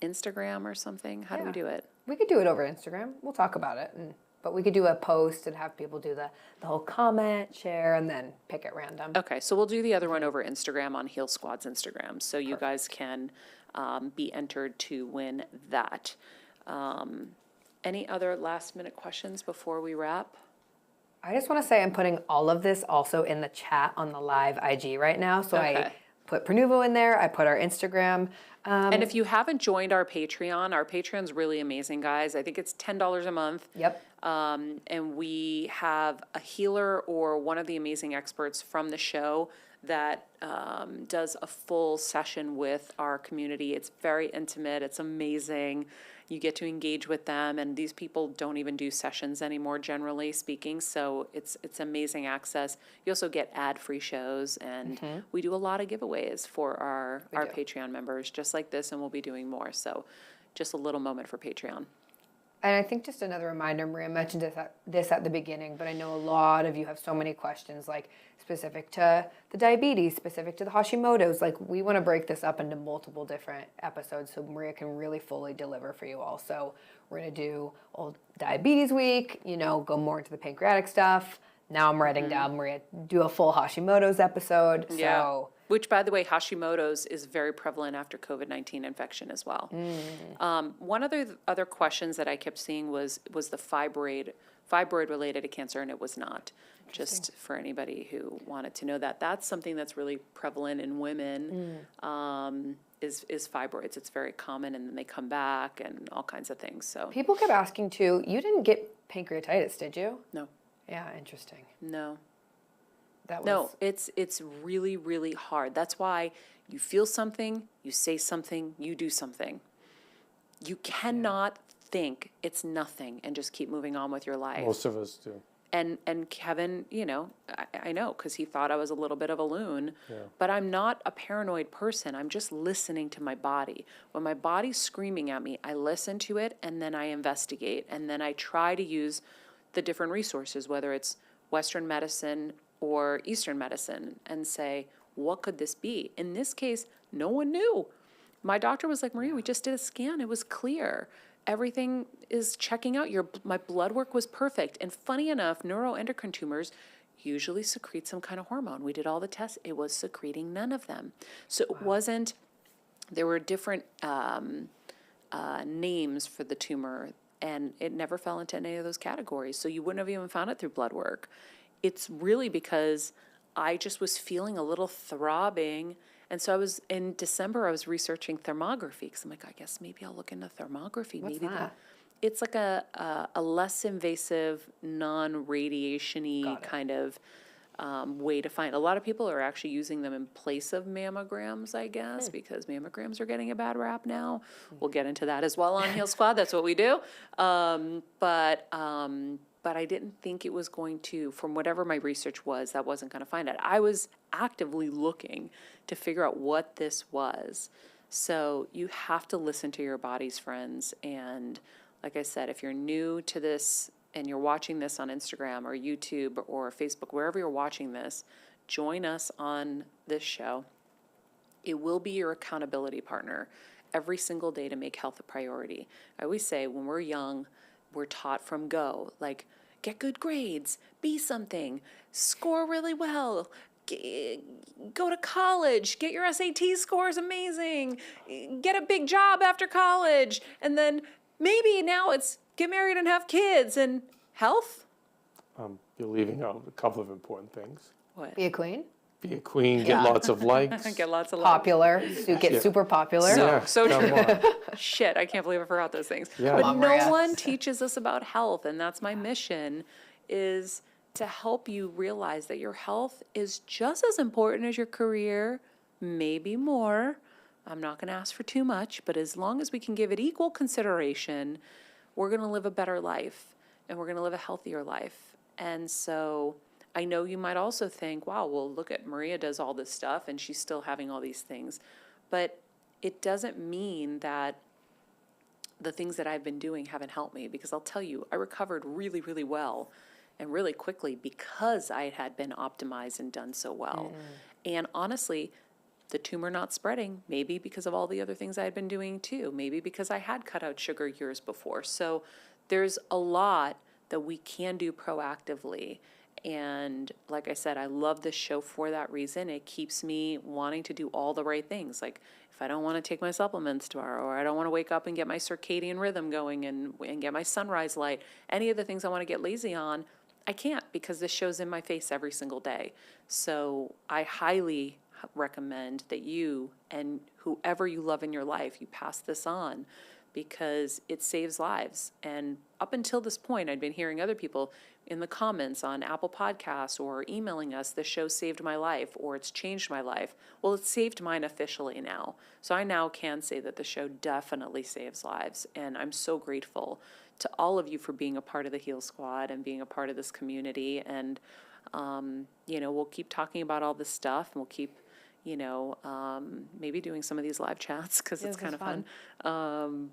B: Instagram or something? How do we do it?
C: We could do it over Instagram. We'll talk about it. But we could do a post and have people do the whole comment, share, and then pick at random.
B: Okay, so we'll do the other one over Instagram on Heal Squad's Instagram. So you guys can be entered to win that. Any other last minute questions before we wrap?
C: I just want to say I'm putting all of this also in the chat on the live IG right now. So I put Prenuvo in there. I put our Instagram.
B: And if you haven't joined our Patreon's really amazing, guys. I think it's $10 a month.
C: Yep.
B: And we have a healer or one of the amazing experts from the show that does a full session with our community. It's very intimate. It's amazing. You get to engage with them, and these people don't even do sessions anymore, generally speaking, so it's amazing access. You also get ad-free shows, and we do a lot of giveaways for our Patreon members, just like this, and we'll be doing more, so just a little moment for Patreon.
C: And I think just another reminder, Maria mentioned this at the beginning, but I know a lot of you have so many questions, like specific to the diabetes, specific to the Hashimoto's. Like, we want to break this up into multiple different episodes so Maria can really fully deliver for you all. So we're going to do old diabetes week, go more into the pancreatic stuff. Now I'm writing down, Maria, do a full Hashimoto's episode.
B: Yeah.
C: So,
B: which, by the way, Hashimoto's is very prevalent after COVID-19 infection as well. One of the other questions that I kept seeing was the fibroid related to cancer, and it was not. Just for anybody who wanted to know that. That's something that's really prevalent in women, is fibroids. It's very common, and then they come back and all kinds of things. So
C: people kept asking, too, you didn't get pancreatitis, did you?
B: No.
C: Yeah, interesting.
B: No.
C: No,
B: it's really, really hard. That's why you feel something, you say something, you do something. You cannot think it's nothing and just keep moving on with your life.
A: Most of us do.
B: And Kevin, I know, because he thought I was a little bit of a loon, but I'm not a paranoid person. I'm just listening to my body. When my body's screaming at me, I listen to it, and then I investigate, and then I try to use the different resources, whether it's Western medicine or Eastern medicine, and say, what could this be? In this case, no one knew. My doctor was like, Maria, we just did a scan. It was clear. Everything is checking out. My blood work was perfect. And funny enough, neuroendocrine tumors usually secrete some kind of hormone. We did all the tests. It was secreting none of them. So it wasn't, there were different names for the tumor, and it never fell into any of those categories. So you wouldn't have even found it through blood work. It's really because I just was feeling a little throbbing. And so in December, I was researching thermography, because I'm like, I guess maybe I'll look into thermography.
C: What's
B: maybe
C: that?
B: It's like a less invasive, non-radiation-y kind of way to find. A lot of people are actually using them in place of mammograms, I guess, because mammograms are getting a bad rap now. We'll get into that as well on Heal Squad. That's what we do. But I didn't think it was going to, from whatever my research was, that wasn't going to find it. I was actively looking to figure out what this was. So you have to listen to your bodies, friends. And like I said, if you're new to this and you're watching this on Instagram or YouTube or Facebook, wherever you're watching this, join us on this show. It will be your accountability partner every single day to make health a priority. I always say when we're young, we're taught from go, like get good grades, be something, score really well, go to college, get your SAT scores amazing, get a big job after college, and then maybe now it's get married and have kids and health.
A: You're leaving out a couple of important things.
B: What?
C: Be a queen.
A: Be a queen, get lots of likes.
B: Get lots of
C: Popular. Get super popular.
B: So
A: come
B: true.
A: on.
B: Shit, I can't believe I forgot those things.
A: Yeah.
B: But
C: Come on,
B: no
C: Maria.
B: one teaches us about health, and that's my mission, is to help you realize that your health is just as important as your career, maybe more. I'm not going to ask for too much, but as long as we can give it equal consideration, we're going to live a better life, and we're going to live a healthier life. And so I know you might also think, wow, well, look at Maria does all this stuff and she's still having all these things. But it doesn't mean that the things that I've been doing haven't helped me, because I'll tell you, I recovered really, really well and really quickly because I had been optimized and done so well. And honestly, the tumor not spreading, maybe because of all the other things I had been doing too, maybe because I had cut out sugar years before. So there's a lot that we can do proactively. And like I said, I love this show for that reason. It keeps me wanting to do all the right things. Like if I don't want to take my supplements tomorrow, or I don't want to wake up and get my circadian rhythm going and get my sunrise light, any of the things I want to get lazy on, I can't, because this show's in my face every single day. So I highly recommend that you and whoever you love in your life, you pass this on, because it saves lives. And up until this point, I'd been hearing other people in the comments on Apple Podcasts or emailing us, the show saved my life, or it's changed my life. Well, it's saved mine officially now. So I now can say that the show definitely saves lives. And I'm so grateful to all of you for being a part of the Heal Squad and being a part of this community. And, we'll keep talking about all this stuff, and we'll keep maybe doing some of these live chats, because it's kind of fun.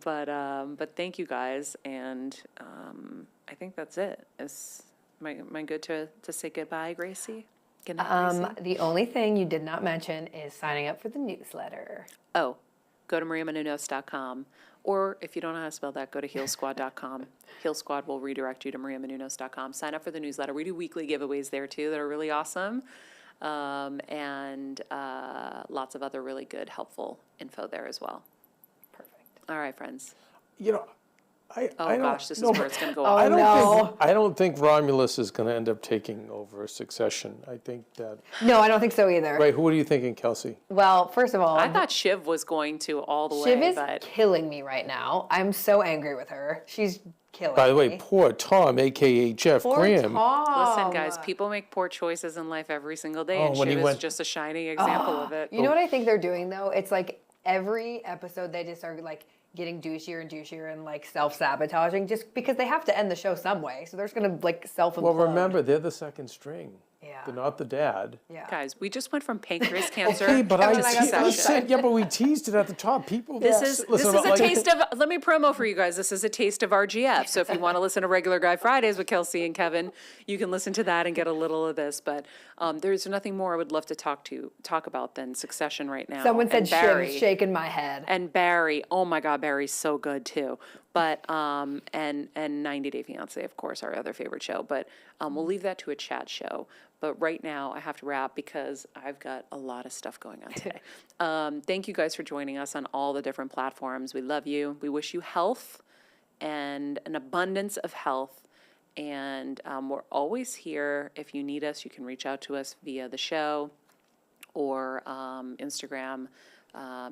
B: But thank you guys, and I think that's it. Am I good to say goodbye, Gracie? Good night, Gracie.
C: The only thing you did not mention is signing up for the newsletter.
B: Oh, go to mariamenounos.com. Or if you don't know how to spell that, go to healsquad.com. Heal Squad will redirect you to mariamenounos.com. Sign up for the newsletter. We do weekly giveaways there too that are really awesome. And lots of other really good, helpful info there as well.
C: Perfect.
B: All right, friends.
A: I
B: Oh gosh, this is where it's going to go
C: Oh,
B: off.
A: I don't think Romulus is going to end up taking over succession. I think that.
C: No, I don't think so either.
A: Right. What are you thinking, Kelsey?
C: Well, first of all,
B: I thought Shiv was going to all the
C: Shiv
B: way,
C: is
B: but
C: killing me right now. I'm so angry with her. She's killing me.
A: By the way, poor Tom, a.k.a. Jeff
C: Poor
A: Graham.
C: Tom.
B: listen, guys, people make poor choices in life every single day,
A: Oh,
B: and
A: when he
B: Shiv is
A: went-
B: just a shining example of it.
C: You know what I think they're doing though? It's like every episode they just are like getting douchier and douchier and like self-sabotaging just because they have to end the show some way. So they're just gonna like self-implode.
A: Well, remember, they're the second string.
C: Yeah.
A: They're not the dad.
C: Yeah.
B: Guys, we just went from pancreas cancer
A: Okay, but
B: to
A: I
B: succession.
A: said, yeah, but we teased it at the top. People,
B: This is
A: listen,
B: a
A: like-
B: taste of, let me promo for you guys. This is a taste of RGF. So if you want to listen to Regular Guy Fridays with Kelsey and Kevin, you can listen to that and get a little of this. But there's nothing more I would love to talk about than Succession right now.
C: Someone said
B: And Barry.
C: Shiv's shaking my head.
B: And Barry, oh my God, Barry's so good too. But and 90 Day Fiance, of course, our other favorite show. But we'll leave that to a chat show. But right now I have to wrap because I've got a lot of stuff going on today. Thank you guys for joining us on all the different platforms. We love you. We wish you health and an abundance of health. And we're always here. If you need us, you can reach out to us via the show or Instagram.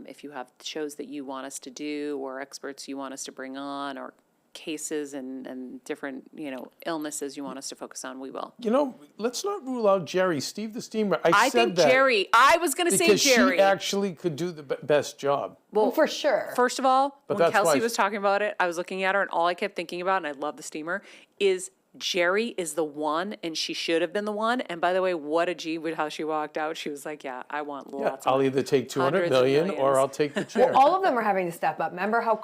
B: If you have shows that you want us to do or experts you want us to bring on or cases and different, illnesses you want us to focus on, we will.
A: Let's not rule out Jerry, Steve the Steamer. I said
B: think
A: that
B: Jerry, I was going to say Jerry.
A: Because she actually could do the best job.
C: Well, for sure.
B: First of all,
A: But
B: when
A: that's
B: Kelsey
A: why-
B: was talking about it, I was looking at her and all I kept thinking about, and I love the Steamer, is Jerry is the one and she should have been the one. And by the way, what a G with how she walked out. She was like, yeah, I want
A: Yeah,
B: lots of
A: I'll
B: money.
A: either take 200
B: Hundreds of
A: million or
B: millions.
A: I'll take the chair.
C: All of them are having to step up. Remember how